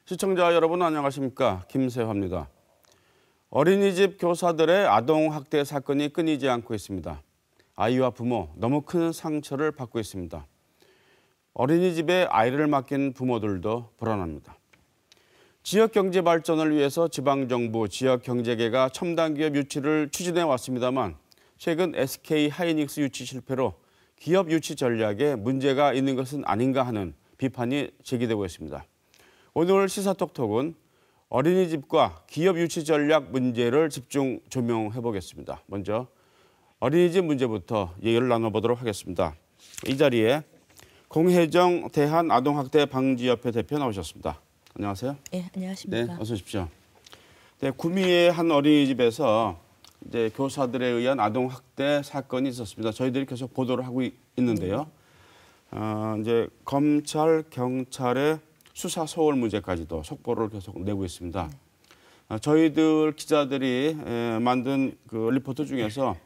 시청자 여러분 안녕하십니까? 김세화입니다. 어린이집 교사들의 아동학대 사건이 끊이지 않고 있습니다. 아이와 부모 너무 큰 상처를 받고 있습니다. 어린이집에 아이를 맡긴 부모들도 불안합니다. 지역 경제 발전을 위해서 지방정부, 지역경제계가 첨단기업 유치를 추진해 왔습니다만 최근 SK 하이닉스 유치 실패로 기업 유치 전략에 문제가 있는 것은 아닌가 하는 비판이 제기되고 있습니다. 오늘 시사톡톡은 어린이집과 기업 유치 전략 문제를 집중 조명해 보겠습니다. 먼저 어린이집 문제부터 얘기를 나눠보도록 하겠습니다. 이 자리에 공혜정 대한아동학대 방지협회 대표 나오셨습니다. 안녕하세요. 네, 안녕하십니까. 네, 어서 오십시오. 네, 구미의 한 어린이집에서 이제 교사들에 의한 아동학대 사건이 있었습니다. 저희들이 계속 보도를 하고 있는데요. 이제 검찰, 경찰의 수사 소홀 문제까지도 속보를 계속 내고 있습니다. 저희들 기자들이 만든 그 리포트 중에서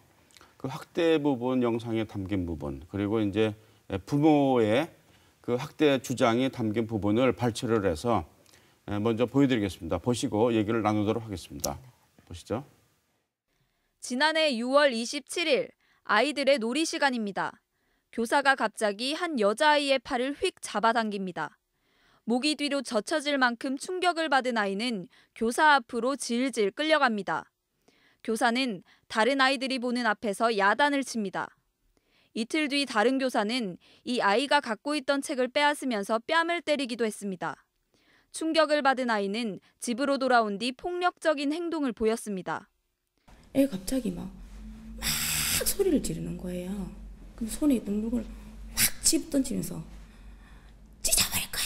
그 학대 부분 영상에 담긴 부분 그리고 이제 부모의 그 학대 주장이 담긴 부분을 발췌를 해서 먼저 보여드리겠습니다. 보시고 얘기를 나누도록 하겠습니다. 보시죠. 지난해 6월 27일 아이들의 놀이 시간입니다. 교사가 갑자기 한 여자아이의 팔을 휙 잡아당깁니다. 목이 뒤로 젖혀질 만큼 충격을 받은 아이는 교사 앞으로 질질 끌려갑니다. 교사는 다른 아이들이 보는 앞에서 야단을 칩니다. 이틀 뒤 다른 교사는 이 아이가 갖고 있던 책을 빼앗으면서 뺨을 때리기도 했습니다. 충격을 받은 아이는 집으로 돌아온 뒤 폭력적인 행동을 보였습니다. 애가 갑자기 막 소리를 지르는 거예요. 그럼 손에 있던 물건을 확 집어던지면서 찢어버릴 거야.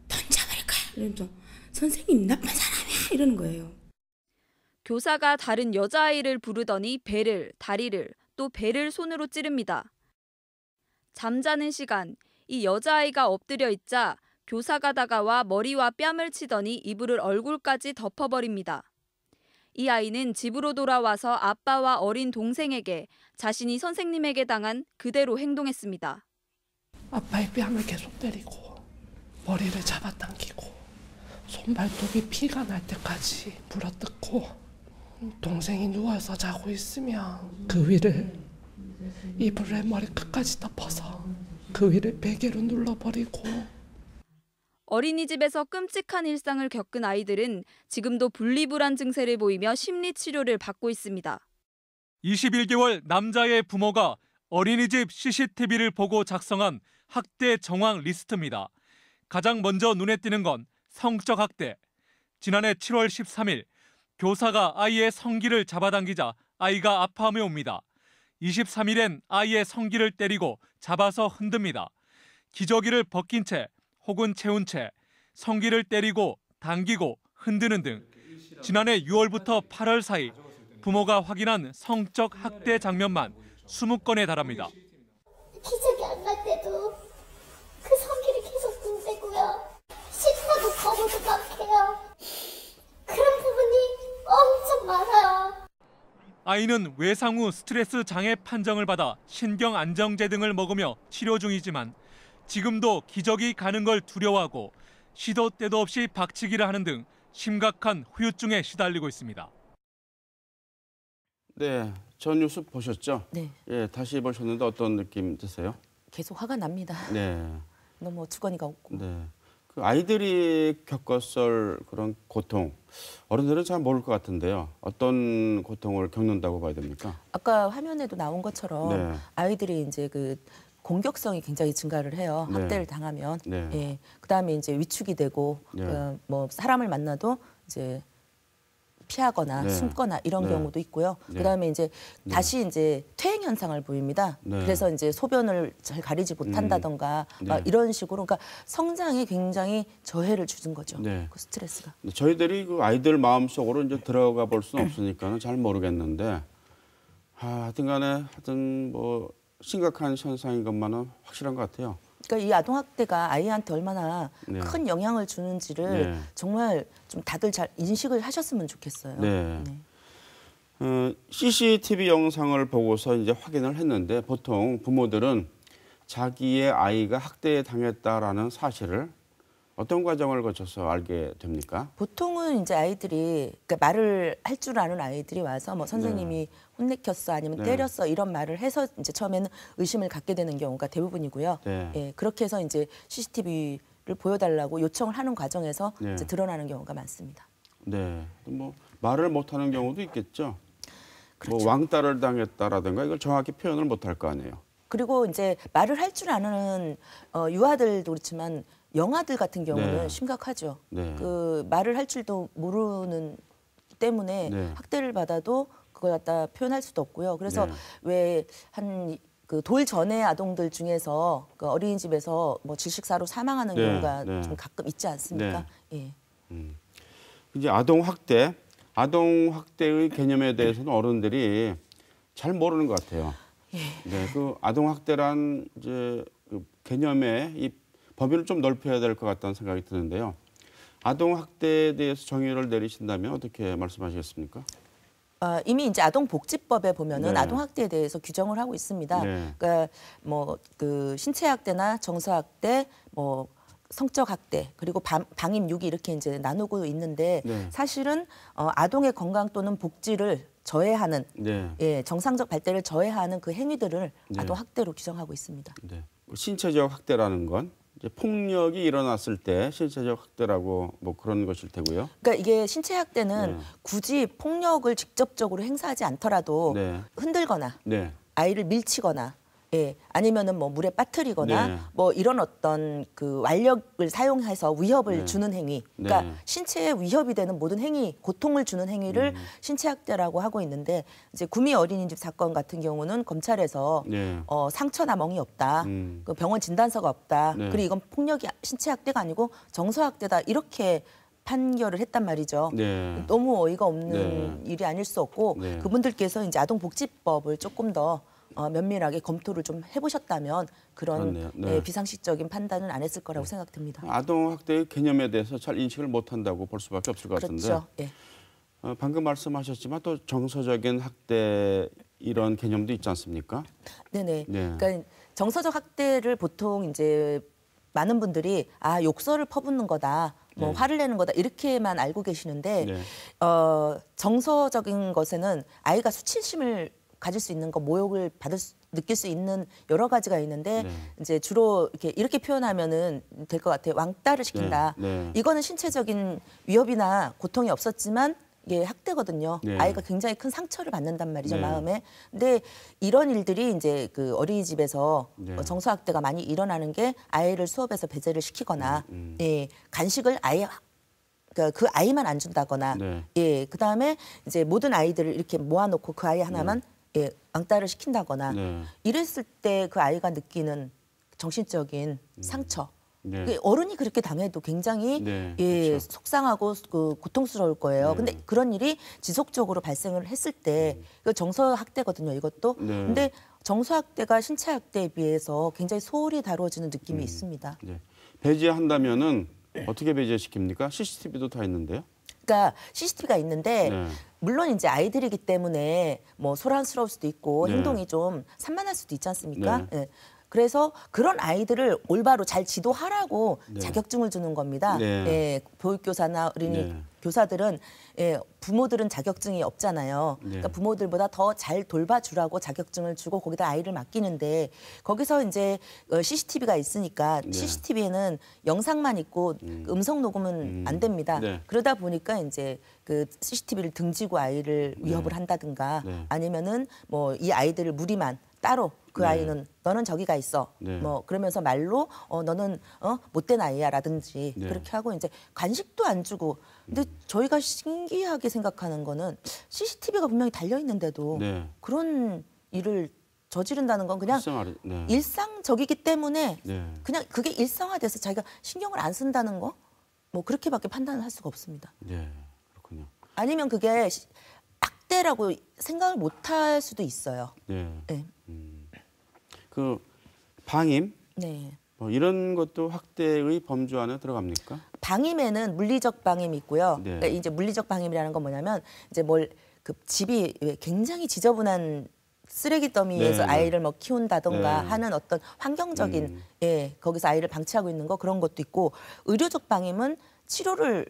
던져버릴 거야. 이러면서 선생님 나쁜 사람이야 이러는 거예요. 교사가 다른 여자아이를 부르더니 배를, 다리를, 또 배를 손으로 찌릅니다. 잠자는 시간, 이 여자아이가 엎드려 있자 교사가 다가와 머리와 뺨을 치더니 이불을 얼굴까지 덮어버립니다. 이 아이는 집으로 돌아와서 아빠와 어린 동생에게 자신이 선생님에게 당한 그대로 행동했습니다. 아빠의 뺨을 계속 때리고 머리를 잡아당기고 손발톱이 피가 날 때까지 물어뜯고 동생이 누워서 자고 있으면 그 위를 이불에 머리 끝까지 덮어서 그 위를 베개로 눌러버리고. 어린이집에서 끔찍한 일상을 겪은 아이들은 지금도 분리불안 증세를 보이며 심리치료를 받고 있습니다. 21개월 남자의 부모가 어린이집 CCTV를 보고 작성한 학대 정황 리스트입니다. 가장 먼저 눈에 띄는 건 성적 학대. 지난해 7월 13일 교사가 아이의 성기를 잡아당기자 아이가 아파하며 옵니다. 23일엔 아이의 성기를 때리고 잡아서 흔듭니다. 기저귀를 벗긴 채 혹은 채운 채 성기를 때리고 당기고 흔드는 등 지난해 6월부터 8월 사이 부모가 확인한 성적 학대 장면만 20건에 달합니다. 기저귀 안 갈 때도 그 성기를 계속 눈대고요. 씻어도 거울도 막 해요. 그런 부분이 엄청 많아요. 아이는 외상 후 스트레스 장애 판정을 받아 신경 안정제 등을 먹으며 치료 중이지만 지금도 기저귀 가는 걸 두려워하고 시도 때도 없이 박치기를 하는 등 심각한 후유증에 시달리고 있습니다. 네, 전 뉴스 보셨죠? 네. 예, 다시 보셨는데 어떤 느낌 드세요? 계속 화가 납니다. 네. 너무 어처구니가 없고. 네. 그 아이들이 겪었을 그런 고통, 어른들은 잘 모를 것 같은데요. 어떤 고통을 겪는다고 봐야 됩니까? 아까 화면에도 나온 것처럼 네. 아이들이 이제 그 공격성이 굉장히 증가를 해요. 네. 학대를 당하면. 네. 예. 그다음에 이제 위축이 되고 네. 뭐 사람을 만나도 이제 피하거나 네. 숨거나 이런 네. 경우도 있고요. 네. 그다음에 이제 다시 이제 퇴행 현상을 보입니다. 네. 그래서 이제 소변을 잘 가리지 못한다던가 네. 막 이런 식으로 그러니까 성장에 굉장히 저해를 주는 거죠. 네. 그 스트레스가. 저희들이 그 아이들 마음속으로 이제 들어가 볼 수는 없으니까는 잘 모르겠는데, 하여튼간에 하여튼 뭐 심각한 현상인 것만은 확실한 것 같아요. 그러니까 이 아동학대가 아이한테 얼마나 네. 큰 영향을 주는지를 네. 정말 좀 다들 잘 인식을 하셨으면 좋겠어요. 네. CCTV 영상을 보고서 이제 확인을 했는데 보통 부모들은 자기의 아이가 학대에 당했다라는 사실을 어떤 과정을 거쳐서 알게 됩니까? 보통은 이제 아이들이 그러니까 말을 할 줄 아는 아이들이 와서 뭐 선생님이 혼내켰어 아니면 네. 때렸어 이런 말을 해서 이제 처음에는 의심을 갖게 되는 경우가 대부분이고요. 네. 예, 그렇게 해서 이제 CCTV를 보여달라고 요청을 하는 과정에서 네. 이제 드러나는 경우가 많습니다. 네. 뭐 말을 못하는 경우도 있겠죠. 그렇죠. 뭐 왕따를 당했다라든가 이걸 정확히 표현을 못할 거 아니에요. 그리고 이제 말을 할 줄 아는 유아들도 그렇지만 영아들 같은 경우는 네. 심각하죠. 네. 그 말을 할 줄도 모르는 때문에 네. 학대를 받아도 그걸 갖다 표현할 수도 없고요. 그래서 네. 왜 한 그 돌 전의 아동들 중에서 그 어린이집에서 뭐 질식사로 사망하는 네. 경우가 네. 좀 가끔 있지 않습니까? 예. 이제 아동 학대의 개념에 대해서는 어른들이 잘 모르는 것 같아요. 네, 그 아동 학대란 이제 그 개념의 이 범위를 좀 넓혀야 될 것 같다는 생각이 드는데요. 아동 학대에 대해서 정의를 내리신다면 어떻게 말씀하시겠습니까? 이미 이제 아동복지법에 보면은 네. 아동학대에 대해서 규정을 하고 있습니다. 네. 그러니까 뭐 그 신체학대나 정서학대, 뭐 성적학대 그리고 방임 유기 이렇게 이제 나누고 있는데 네. 사실은 아동의 건강 또는 복지를 저해하는 네. 예, 정상적 발달을 저해하는 그 행위들을 네. 아동학대로 규정하고 있습니다. 네. 신체적 학대라는 건 이제 폭력이 일어났을 때 신체적 학대라고 뭐 그런 것일 테고요. 그러니까 이게 신체학대는 네. 굳이 폭력을 직접적으로 행사하지 않더라도 네. 흔들거나 네. 아이를 밀치거나 예, 아니면은 뭐 물에 빠뜨리거나 네. 뭐 이런 어떤 그 완력을 사용해서 위협을 네. 주는 행위. 그러니까 네. 신체에 위협이 되는 모든 행위, 고통을 주는 행위를 신체학대라고 하고 있는데 이제 구미 어린이집 사건 같은 경우는 검찰에서 네. 상처나 멍이 없다. 그 병원 진단서가 없다. 네. 그리고 이건 폭력이 신체학대가 아니고 정서학대다. 이렇게 판결을 했단 말이죠. 네. 너무 어이가 없는 일이 아닐 수 없고 네. 그분들께서 이제 아동복지법을 조금 더 면밀하게 검토를 좀 해보셨다면 그런 그렇네요. 네. 예, 비상식적인 판단은 안 했을 거라고 생각됩니다. 아동 학대의 개념에 대해서 잘 인식을 못한다고 볼 수밖에 없을 것 같은데 그렇죠. 예. 방금 말씀하셨지만 또 정서적인 학대 이런 개념도 있지 않습니까? 네네. 네. 그러니까 정서적 학대를 보통 이제 많은 분들이 욕설을 퍼붓는 거다, 뭐 네. 화를 내는 거다 이렇게만 알고 계시는데 네. 정서적인 것에는 아이가 수치심을 가질 수 있는 거, 모욕을 느낄 수 있는 여러 가지가 있는데 네. 이제 주로 이렇게 표현하면은 될 것 같아요. 왕따를 시킨다. 네. 네. 이거는 신체적인 위협이나 고통이 없었지만 이게 학대거든요. 네. 아이가 굉장히 큰 상처를 받는단 말이죠, 네. 마음에. 근데 이런 일들이 이제 그 어린이집에서 네. 정서학대가 많이 일어나는 게 아이를 수업에서 배제를 시키거나 예, 간식을 아예 그 아이만 안 준다거나 네. 예, 그다음에 이제 모든 아이들을 이렇게 모아놓고 그 아이 하나만 예, 왕따를 시킨다거나 네. 이랬을 때 그 아이가 느끼는 정신적인 상처. 네. 그 어른이 그렇게 당해도 굉장히 네, 예, 그렇죠. 속상하고 그 고통스러울 거예요. 네. 근데 그런 일이 지속적으로 발생을 했을 때 이거 정서 학대거든요. 이것도. 네. 근데 정서 학대가 신체 학대에 비해서 굉장히 소홀히 다루어지는 느낌이 있습니다. 네. 배제한다면은 어떻게 배제시킵니까? CCTV도 다 있는데요. 그러니까 CCTV가 있는데 네. 물론 이제 아이들이기 때문에 뭐 소란스러울 수도 있고 네. 행동이 좀 산만할 수도 있지 않습니까? 네. 예. 그래서 그런 아이들을 올바로 잘 지도하라고 네. 자격증을 주는 겁니다. 네. 예, 보육교사나 어린이 네. 교사들은 예, 부모들은 자격증이 없잖아요. 네. 그러니까 부모들보다 더 잘 돌봐주라고 자격증을 주고 거기다 아이를 맡기는데 거기서 이제 CCTV가 있으니까 네. CCTV에는 영상만 있고 음성 녹음은 안 됩니다. 네. 그러다 보니까 이제 그 CCTV를 등지고 아이를 위협을 한다든가 네. 아니면은 뭐 이 아이들을 무리만 따로 그 네. 아이는 너는 저기가 있어. 네. 뭐 그러면서 말로 너는 못된 아이야라든지 네. 그렇게 하고 이제 간식도 안 주고. 근데 저희가 신기하게 생각하는 거는 CCTV가 분명히 달려 있는데도 네. 그런 일을 저지른다는 건 그냥 네. 일상적이기 때문에 네. 그냥 그게 일상화돼서 자기가 신경을 안 쓴다는 거 뭐 그렇게밖에 판단을 할 수가 없습니다. 네. 그렇군요. 아니면 그게 학대라고 생각을 못 할 수도 있어요. 네. 네. 그 방임 네. 뭐 이런 것도 학대의 범주 안에 들어갑니까? 방임에는 물리적 방임이 있고요. 네. 그러니까 이제 물리적 방임이라는 건 뭐냐면 이제 그 집이 굉장히 지저분한 쓰레기 더미에서 네, 네. 아이를 뭐 키운다던가 네. 하는 어떤 환경적인 예, 거기서 아이를 방치하고 있는 거 그런 것도 있고 의료적 방임은 치료를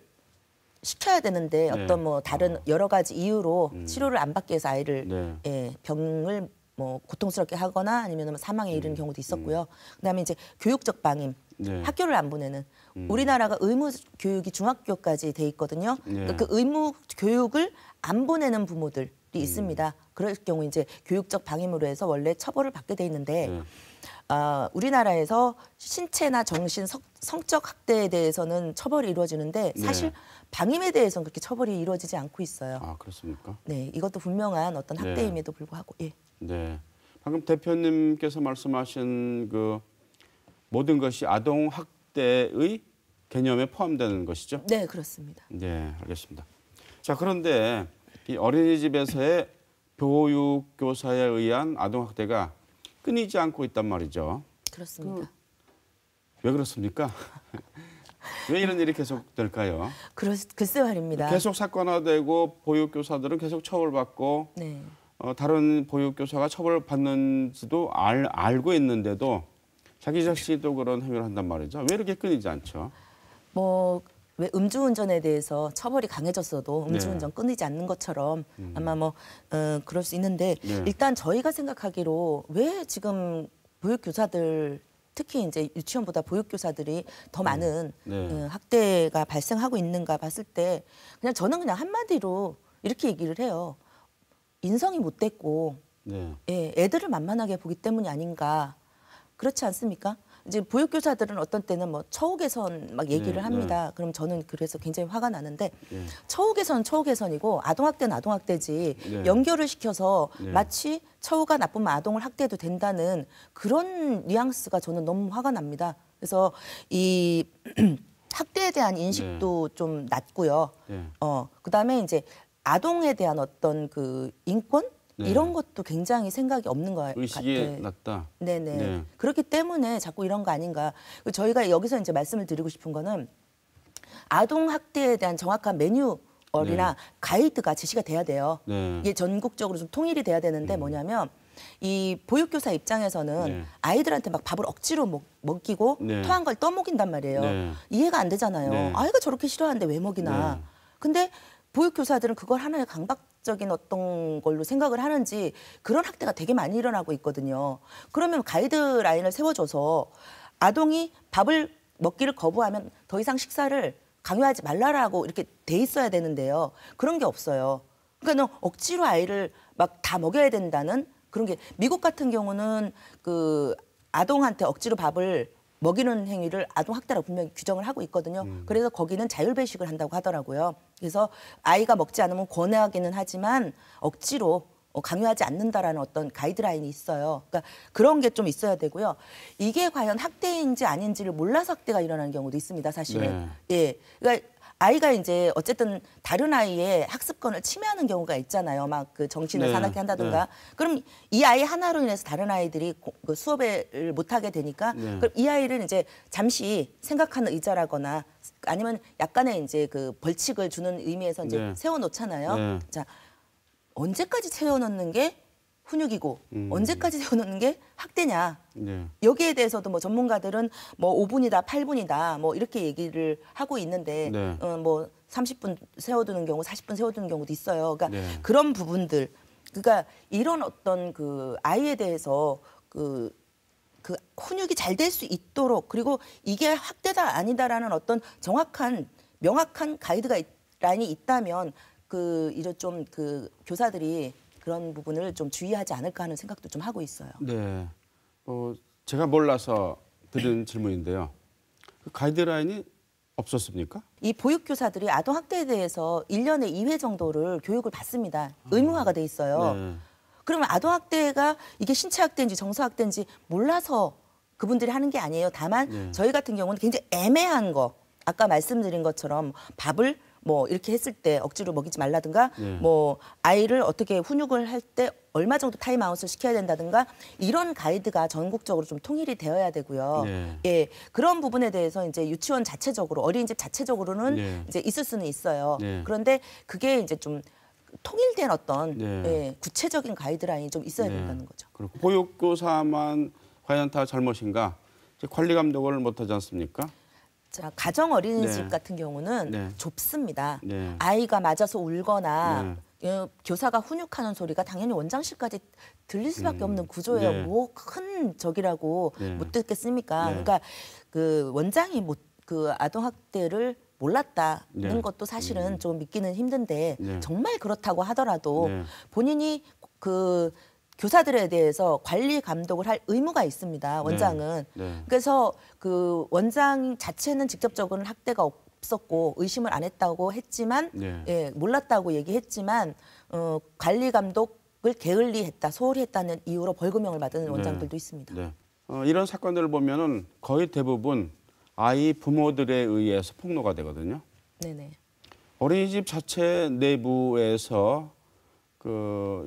시켜야 되는데 네. 어떤 뭐 다른 여러 가지 이유로 치료를 안 받게 해서 아이를 네. 예, 병을 뭐 고통스럽게 하거나 아니면 사망에 이르는 경우도 있었고요. 그다음에 이제 교육적 방임, 네. 학교를 안 보내는 우리나라가 의무 교육이 중학교까지 돼 있거든요. 네. 그러니까 그 의무 교육을 안 보내는 부모들이 있습니다. 그럴 경우 이제 교육적 방임으로 해서 원래 처벌을 받게 돼 있는데 네. 우리나라에서 신체나 정신, 성적 학대에 대해서는 처벌이 이루어지는데 사실 네. 방임에 대해서는 그렇게 처벌이 이루어지지 않고 있어요. 아, 그렇습니까? 네, 이것도 분명한 어떤 네. 학대임에도 불구하고 예. 네. 방금 대표님께서 말씀하신 그 모든 것이 아동 학대의 개념에 포함되는 것이죠? 네, 그렇습니다. 네, 알겠습니다. 자, 그런데 이 어린이집에서의 보육교사에 의한 아동 학대가 끊이지 않고 있단 말이죠. 그렇습니다. 왜 그렇습니까? 왜 이런 일이 계속될까요? 글쎄 말입니다. 계속 사건화되고 보육교사들은 계속 처벌받고 네. 다른 보육교사가 처벌받는지도 알고 있는데도 자기 자식도 그런 행위를 한단 말이죠. 왜 이렇게 끊이지 않죠? 뭐 왜 음주운전에 대해서 처벌이 강해졌어도 음주운전 네. 끊이지 않는 것처럼 아마 뭐 그럴 수 있는데 네. 일단 저희가 생각하기로 왜 지금 보육교사들 특히 이제 유치원보다 보육교사들이 더 많은 네. 학대가 발생하고 있는가 봤을 때 그냥 저는 그냥 한마디로 이렇게 얘기를 해요. 인성이 못 됐고 네. 예, 애들을 만만하게 보기 때문이 아닌가. 그렇지 않습니까? 이제 보육교사들은 어떤 때는 뭐 처우 개선 막 얘기를 네, 합니다. 그럼 저는 그래서 굉장히 화가 나는데 네. 처우 개선은 처우 개선이고 아동학대는 아동학대지 네. 연결을 시켜서 네. 마치 처우가 나쁘면 아동을 학대해도 된다는 그런 뉘앙스가 저는 너무 화가 납니다. 그래서 이 학대에 대한 인식도 좀 낮고요. 네. 그다음에 이제 아동에 대한 어떤 그 인권 네. 이런 것도 굉장히 생각이 없는 것 같아요. 의식이 낮다. 네네. 네. 그렇기 때문에 자꾸 이런 거 아닌가. 저희가 여기서 이제 말씀을 드리고 싶은 거는 아동 학대에 대한 정확한 매뉴얼이나 가이드가 제시가 돼야 돼요. 네. 이게 전국적으로 좀 통일이 돼야 되는데 뭐냐면 이 보육교사 입장에서는 네. 아이들한테 막 밥을 억지로 먹이고 네. 토한 걸 떠먹인단 말이에요. 네. 이해가 안 되잖아요. 네. 아이가 저렇게 싫어하는데 왜 먹이나. 네. 근데 보육교사들은 그걸 하나의 강박적인 어떤 걸로 생각을 하는지 그런 학대가 되게 많이 일어나고 있거든요. 그러면 가이드라인을 세워줘서 아동이 밥을 먹기를 거부하면 더 이상 식사를 강요하지 말라라고 이렇게 돼 있어야 되는데요. 그런 게 없어요. 그러니까 억지로 아이를 막 다 먹여야 된다는 그런 게 미국 같은 경우는 그 아동한테 억지로 밥을 먹이는 행위를 아동학대라고 분명히 규정을 하고 있거든요. 그래서 거기는 자율배식을 한다고 하더라고요. 그래서 아이가 먹지 않으면 권하기는 하지만 억지로 강요하지 않는다라는 어떤 가이드라인이 있어요. 그러니까 그런 게 좀 있어야 되고요. 이게 과연 학대인지 아닌지를 몰라서 학대가 일어나는 경우도 있습니다. 사실은. 예, 그러니까 아이가 이제 어쨌든 다른 아이의 학습권을 침해하는 경우가 있잖아요. 막 그 정신을 네, 사납게 한다든가. 네. 그럼 이 아이 하나로 인해서 다른 아이들이 그 수업을 못 하게 되니까 네. 그럼 이 아이를 이제 잠시 생각하는 의자라거나 아니면 약간의 이제 그 벌칙을 주는 의미에서 이제 네. 세워놓잖아요. 네. 자, 언제까지 세워놓는 게 훈육이고 언제까지 세워놓는 게 학대냐. 네. 여기에 대해서도 뭐 전문가들은 뭐 5분이다, 8분이다, 뭐 이렇게 얘기를 하고 있는데, 네. 뭐 30분 세워두는 경우, 40분 세워두는 경우도 있어요. 그러니까 네. 그런 부분들, 그러니까 이런 어떤 그 아이에 대해서 그 훈육이 잘 될 수 있도록 그리고 이게 학대다 아니다라는 어떤 정확한 명확한 가이드라인이 있다면 이런 좀 그 교사들이 그런 부분을 좀 주의하지 않을까 하는 생각도 좀 하고 있어요. 네. 제가 몰라서 드린 질문인데요. 그 가이드라인이 없었습니까? 이 보육교사들이 아동학대에 대해서 1년에 2회 정도를 교육을 받습니다. 의무화가 돼 있어요. 네. 그러면 아동학대가 이게 신체학대인지 정서학대인지 몰라서 그분들이 하는 게 아니에요. 다만 네. 저희 같은 경우는 굉장히 애매한 거, 아까 말씀드린 것처럼 밥을 뭐 이렇게 했을 때 억지로 먹이지 말라든가 네. 뭐 아이를 어떻게 훈육을 할 때 얼마 정도 타임아웃을 시켜야 된다든가 이런 가이드가 전국적으로 좀 통일이 되어야 되고요. 네. 예, 그런 부분에 대해서 이제 유치원 자체적으로 어린이집 자체적으로는 네. 이제 있을 수는 있어요. 네. 그런데 그게 이제 좀 통일된 어떤 네. 예, 구체적인 가이드라인이 좀 있어야 된다는 거죠. 그렇고 보육교사만 과연 다 잘못인가? 이제 관리 감독을 못하지 않습니까? 자, 가정 어린이집 네. 같은 경우는 네. 좁습니다. 네. 아이가 맞아서 울거나 교사가 훈육하는 소리가 당연히 원장실까지 들릴 수밖에 없는 구조예요. 네. 뭐 큰 적이라고 네. 못 듣겠습니까? 네. 그러니까 그 원장이 그 아동 학대를 몰랐다는 네. 것도 사실은 좀 믿기는 힘든데 네. 정말 그렇다고 하더라도 네. 본인이 그 교사들에 대해서 관리 감독을 할 의무가 있습니다. 원장은. 네. 그래서 그 원장 자체는 직접적으로는 학대가 없었고 의심을 안 했다고 했지만 네. 예, 몰랐다고 얘기했지만 관리 감독을 게을리했다, 소홀히 했다는 이유로 벌금형을 받은 원장들도 있습니다. 네. 이런 사건들을 보면은 거의 대부분 아이 부모들에 의해서 폭로가 되거든요. 네네. 어린이집 자체 내부에서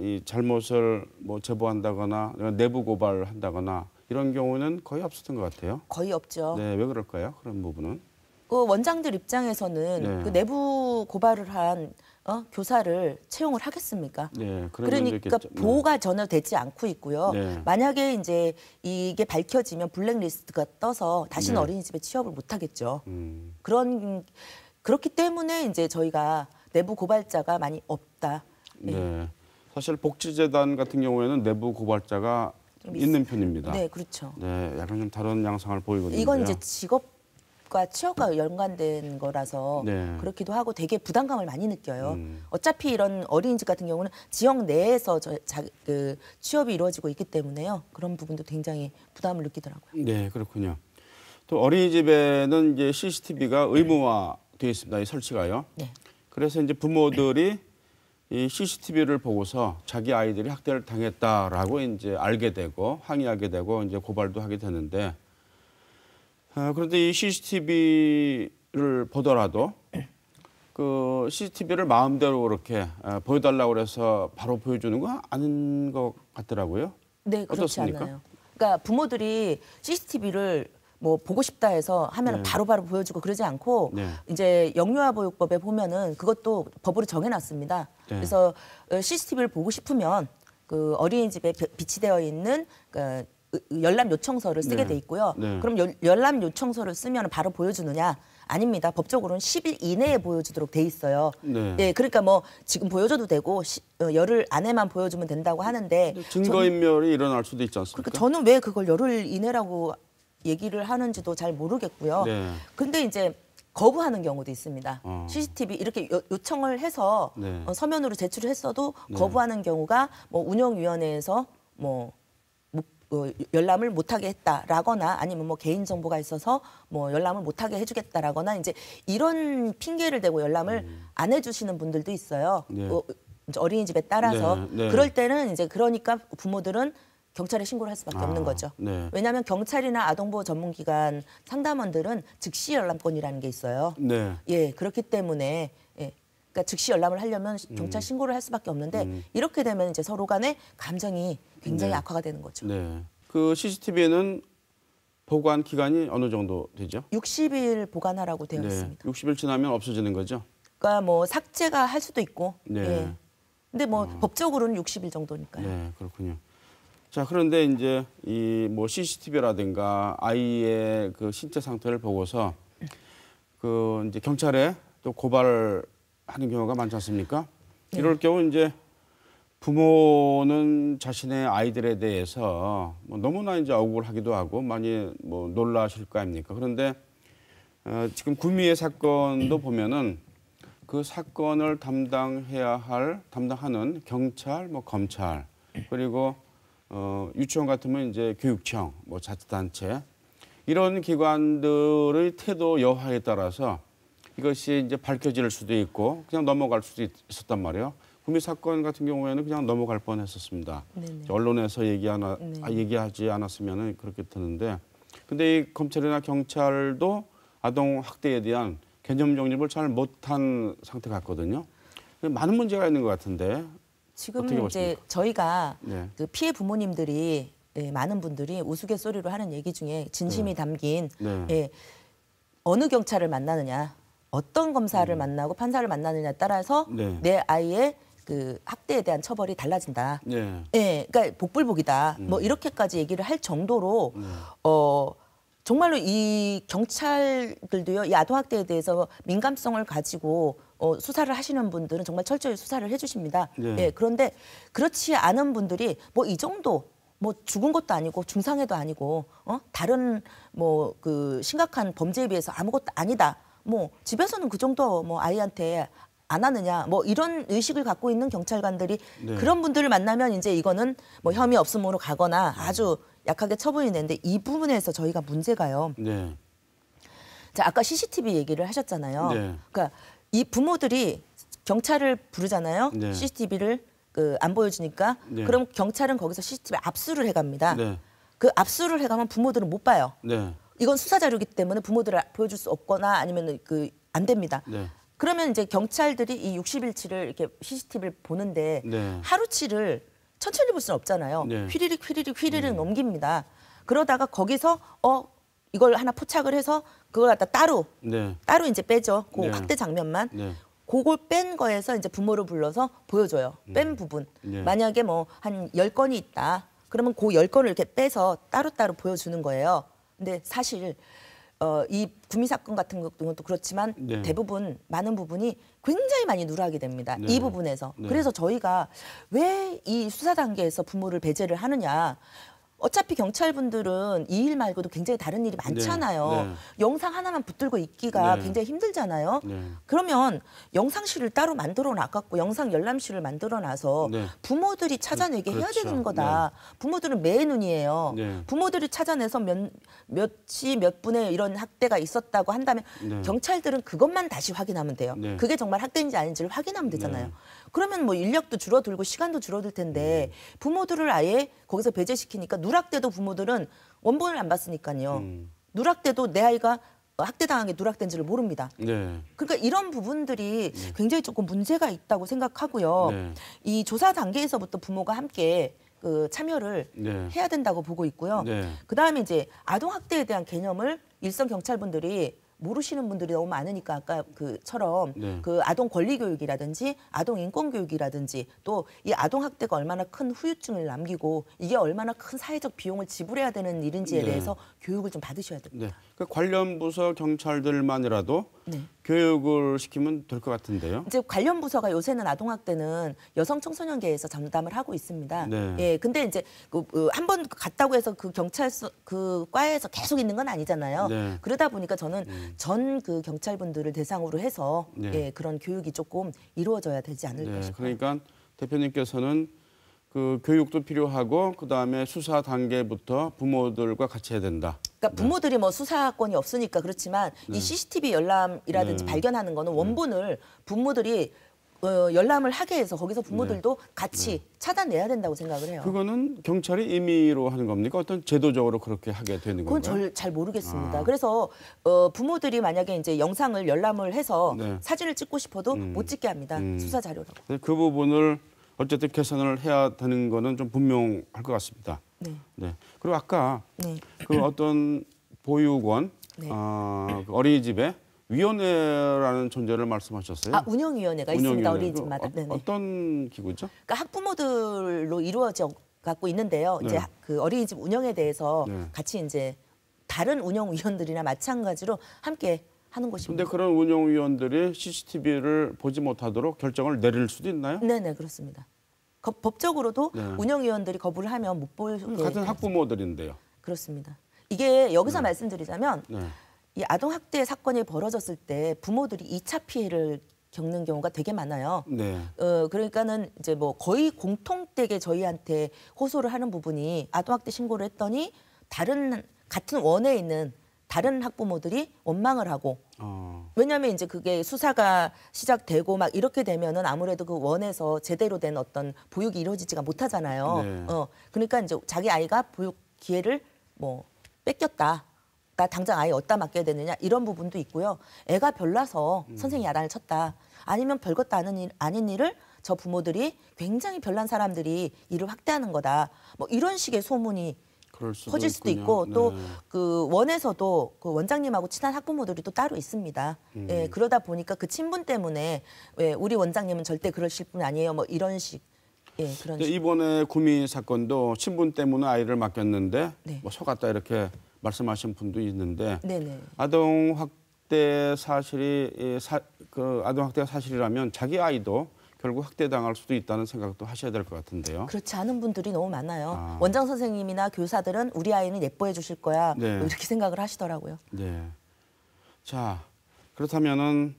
이 잘못을 뭐 제보한다거나 내부 고발을 한다거나 이런 경우는 거의 없었던 것 같아요. 거의 없죠. 네, 왜 그럴까요? 그런 부분은. 그 원장들 입장에서는 네. 그 내부 고발을 한 교사를 채용을 하겠습니까? 네, 그런 그러니까 면도 있겠죠. 네. 보호가 전혀 되지 않고 있고요. 네. 만약에 이제 이게 밝혀지면 블랙리스트가 떠서 다시는 네. 어린이집에 취업을 못 하겠죠. 그렇기 때문에 이제 저희가 내부 고발자가 많이 없다. 네. 사실 복지재단 같은 경우에는 내부 고발자가 있는 편입니다. 네, 그렇죠. 네, 약간 좀 다른 양상을 보이거든요. 이건 이제 직업과 취업과 연관된 거라서 네. 그렇기도 하고 되게 부담감을 많이 느껴요. 어차피 이런 어린이집 같은 경우는 지역 내에서 그 취업이 이루어지고 있기 때문에요. 그런 부분도 굉장히 부담을 느끼더라고요. 네, 그렇군요. 또 어린이집에는 이제 CCTV가 의무화되어 있습니다. 이 설치가요. 네. 그래서 이제 부모들이 이 CCTV를 보고서 자기 아이들이 학대를 당했다라고 이제 알게 되고 항의하게 되고 이제 고발도 하게 되는데 그런데 이 CCTV를 보더라도 그 CCTV를 마음대로 그렇게 보여달라고 그래서 바로 보여주는 건 아닌 것 같더라고요. 네, 그렇지 어떻습니까? 않아요. 그러니까 부모들이 CCTV를 뭐 보고 싶다 해서 하면은 네. 바로바로 보여주고 그러지 않고 네. 이제 영유아 보육법에 보면은 그것도 법으로 정해놨습니다. 네. 그래서 CCTV를 보고 싶으면 그 어린이집에 비치되어 있는 그 열람 요청서를 쓰게 네. 돼 있고요. 네. 그럼 열람 요청서를 쓰면 바로 보여주느냐? 아닙니다. 법적으로는 10일 이내에 보여주도록 돼 있어요. 네. 예, 그러니까 뭐 지금 보여줘도 되고 열흘 안에만 보여주면 된다고 하는데 증거인멸이 일어날 수도 있지 않습니까? 그러니까 저는 왜 그걸 열흘 이내라고 얘기를 하는지도 잘 모르겠고요. 네. 근데 이제 거부하는 경우도 있습니다. 어. CCTV 이렇게 요청을 해서 네. 서면으로 제출을 했어도 거부하는 경우가 뭐 운영위원회에서 뭐 열람을 못하게 했다라거나 아니면 뭐 개인 정보가 있어서 뭐 열람을 못하게 해주겠다라거나 이제 이런 핑계를 대고 열람을 안 해주시는 분들도 있어요. 네. 이제 어린이집에 따라서 네, 네. 그럴 때는 이제 그러니까 부모들은 경찰에 신고를 할 수밖에 없는 거죠. 네. 왜냐하면 경찰이나 아동보호 전문기관 상담원들은 즉시 열람권이라는 게 있어요. 네. 예, 그렇기 때문에 그러니까 즉시 열람을 하려면 경찰 신고를 할 수밖에 없는데 이렇게 되면 이제 서로 간의 감정이 굉장히 네. 악화가 되는 거죠. 네. 그 CCTV에는 보관 기간이 어느 정도 되죠? 60일 보관하라고 되어 네. 있습니다. 60일 지나면 없어지는 거죠? 그러니까 뭐 삭제가 할 수도 있고. 네. 예. 근데 뭐 법적으로는 60일 정도니까요. 네, 그렇군요. 자, 그런데 이제 이 뭐 CCTV라든가 아이의 그 신체 상태를 보고서 그 이제 경찰에 또 고발을 하는 경우가 많지 않습니까? 이럴 경우 이제 부모는 자신의 아이들에 대해서 뭐 너무나 이제 억울하기도 하고 많이 뭐 놀라실 거 아닙니까? 그런데 지금 구미의 사건도 보면은 그 사건을 담당하는 경찰, 뭐 검찰 그리고 유치원 같으면 이제 교육청, 뭐 자치단체 이런 기관들의 태도 여하에 따라서 이것이 이제 밝혀질 수도 있고 그냥 넘어갈 수도 있었단 말이에요. 구미 사건 같은 경우에는 그냥 넘어갈 뻔했었습니다. 네네. 언론에서 얘기하지 않았으면 그렇게 되는데, 근데 이 검찰이나 경찰도 아동 학대에 대한 개념 정립을 잘 못한 상태 같거든요. 많은 문제가 있는 것 같은데. 지금 어떻게 이제 보십니까? 저희가 네. 그 피해 부모님들이 많은 분들이 우스갯소리로 하는 얘기 중에 진심이 담긴 네. 어느 경찰을 만나느냐, 어떤 검사를 만나고 판사를 만나느냐에 따라서 네. 내 아이의 그 학대에 대한 처벌이 달라진다. 네. 예, 그러니까 복불복이다. 뭐 이렇게까지 얘기를 할 정도로 정말로 이 경찰들도요, 이 아동학대에 대해서 민감성을 가지고 수사를 하시는 분들은 정말 철저히 수사를 해주십니다. 네. 예, 그런데 그렇지 않은 분들이 뭐 이 정도 뭐 죽은 것도 아니고 중상해도 아니고 다른 뭐 그 심각한 범죄에 비해서 아무것도 아니다. 뭐 집에서는 그 정도 뭐 아이한테 안 하느냐 뭐 이런 의식을 갖고 있는 경찰관들이 네. 그런 분들을 만나면 이제 이거는 뭐 혐의 없음으로 가거나 아주 약하게 처분이 되는데 이 부분에서 저희가 문제가요. 네. 자, 아까 CCTV 얘기를 하셨잖아요. 네. 그러니까 이 부모들이 경찰을 부르잖아요. 네. CCTV를 안 보여주니까 네. 그럼 경찰은 거기서 CCTV 압수를 해갑니다. 네. 그 압수를 해가면 부모들은 못 봐요. 네. 이건 수사 자료이기 때문에 부모들을 보여줄 수 없거나 아니면 안 됩니다. 네. 그러면 이제 경찰들이 이 60일치를 이렇게 CCTV를 보는데 네. 하루치를 천천히 볼 수는 없잖아요. 네. 휘리릭 넘깁니다. 그러다가 거기서 이걸 하나 포착을 해서 그걸 갖다 따로 네. 이제 빼죠. 그 네. 확대 장면만. 네. 그걸 뺀 거에서 이제 부모를 불러서 보여줘요. 뺀 부분. 네. 만약에 뭐 한 10건이 있다. 그러면 그 10건을 이렇게 빼서 따로따로 보여주는 거예요. 근데 사실 이 구미 사건 같은 것도 그렇지만 네. 대부분 많은 부분이 굉장히 많이 누락이 됩니다. 네. 이 부분에서. 네. 그래서 저희가 왜 이 수사 단계에서 부모를 배제를 하느냐. 어차피 경찰분들은 이 일 말고도 굉장히 다른 일이 많잖아요. 네. 네. 영상 하나만 붙들고 있기가 네. 굉장히 힘들잖아요. 네. 그러면 영상실을 따로 만들어 놔갖고 영상 열람실을 만들어 놔서 네. 부모들이 찾아내게 해야 그렇죠. 되는 거다. 부모들은 매의 눈이에요. 네. 부모들이 찾아내서 몇 시 몇 분에 이런 학대가 있었다고 한다면 네. 경찰들은 그것만 다시 확인하면 돼요. 네. 그게 정말 학대인지 아닌지를 확인하면 되잖아요. 네. 그러면 뭐 인력도 줄어들고 시간도 줄어들 텐데 부모들을 아예 거기서 배제시키니까 누락돼도 부모들은 원본을 안 봤으니까요. 누락돼도 내 아이가 학대당한 게 누락된지를 모릅니다. 네. 그러니까 이런 부분들이 굉장히 조금 문제가 있다고 생각하고요. 네. 이 조사 단계에서부터 부모가 함께 참여를 네. 해야 된다고 보고 있고요. 네. 그다음에 이제 아동 학대에 대한 개념을 일선 경찰분들이 모르시는 분들이 너무 많으니까 아까 그처럼 네. 그 아동 권리 교육이라든지 아동 인권 교육이라든지 또 이 아동 학대가 얼마나 큰 후유증을 남기고 이게 얼마나 큰 사회적 비용을 지불해야 되는 일인지에 네. 대해서 교육을 좀 받으셔야 됩니다. 네. 그 관련 부서 경찰들만이라도 네. 교육을 시키면 될 것 같은데요. 이제 관련 부서가 요새는 아동학대는 여성 청소년계에서 전담을 하고 있습니다. 네. 예, 근데 이제 한 번 갔다고 해서 그 경찰서 그 과에서 계속 있는 건 아니잖아요. 네. 그러다 보니까 저는 전 그 경찰분들을 대상으로 해서 네. 예, 그런 교육이 조금 이루어져야 되지 않을까 네. 싶어요. 그러니까 대표님께서는 그 교육도 필요하고 그다음에 수사 단계부터 부모들과 같이 해야 된다. 그러니까 부모들이 뭐 수사권이 없으니까 그렇지만 이 CCTV 열람이라든지 네. 발견하는 거는 원본을 부모들이 열람을 하게 해서 거기서 부모들도 같이 찾아내야 된다고 생각을 해요. 그거는 경찰이 임의로 하는 겁니까? 어떤 제도적으로 그렇게 하게 되는 그건 건가요? 잘 모르겠습니다. 아. 그래서 부모들이 만약에 이제 영상을 열람을 해서 네. 사진을 찍고 싶어도 못 찍게 합니다. 수사 자료라고. 그 부분을 어쨌든 개선을 해야 되는 거는 좀 분명할 것 같습니다. 네. 네. 그리고 아까 네. 그 어떤 보육원, 네. 그 어린이집에 위원회라는 존재를 말씀하셨어요. 아, 운영위원회가 있습니다. 운영위원회. 어린이집마다. 그 네네. 어떤 기구죠? 그러니까 학부모들로 이루어져 갖고 있는데요. 이제 네. 그 어린이집 운영에 대해서 네. 같이 이제 다른 운영위원들이나 마찬가지로 함께 하는 근데 곳입니다. 그런 운영위원들이 CCTV를 보지 못하도록 결정을 내릴 수도 있나요? 네네, 그렇습니다. 법적으로도 네. 운영위원들이 거부를 하면 못 보게 같은 학부모들인데요. 그렇습니다. 이게 여기서 말씀드리자면 네. 이 아동 학대 사건이 벌어졌을 때 부모들이 2차 피해를 겪는 경우가 되게 많아요. 네. 그러니까는 이제 뭐 거의 공통되게 저희한테 호소를 하는 부분이 아동 학대 신고를 했더니 같은 원에 있는 다른 학부모들이 원망을 하고 왜냐하면 이제 그게 수사가 시작되고 막 이렇게 되면은 아무래도 그 원에서 제대로 된 어떤 보육이 이루어지지가 못하잖아요. 네. 그러니까 이제 자기 아이가 보육 기회를 뭐 뺏겼다. 나 당장 아이 어디다 맡겨야 되느냐 이런 부분도 있고요. 애가 별나서 선생님이 야단을 쳤다. 아니면 별것도 아닌 일을 저 부모들이 굉장히 별난 사람들이 이를 확대하는 거다. 뭐 이런 식의 소문이 그럴 수도 퍼질 수도 있군요. 있고 또 네. 그 원에서도 그 원장님하고 친한 학부모들이 또 따로 있습니다. 예, 그러다 보니까 그 친분 때문에 왜 우리 원장님은 절대 그러실 분 아니에요. 뭐 이런 식. 예, 그런 근데 식. 이번에 구미 사건도 친분 때문에 아이를 맡겼는데 네. 뭐 속았다 이렇게 말씀하신 분도 있는데 네네. 아동 학대 사실이 그 아동 학대가 사실이라면 자기 아이도 결국 학대당할 수도 있다는 생각도 하셔야 될 것 같은데요. 그렇지 않은 분들이 너무 많아요. 아. 원장 선생님이나 교사들은 우리 아이는 예뻐해 주실 거야. 네. 뭐 이렇게 생각을 하시더라고요. 네. 자, 그렇다면은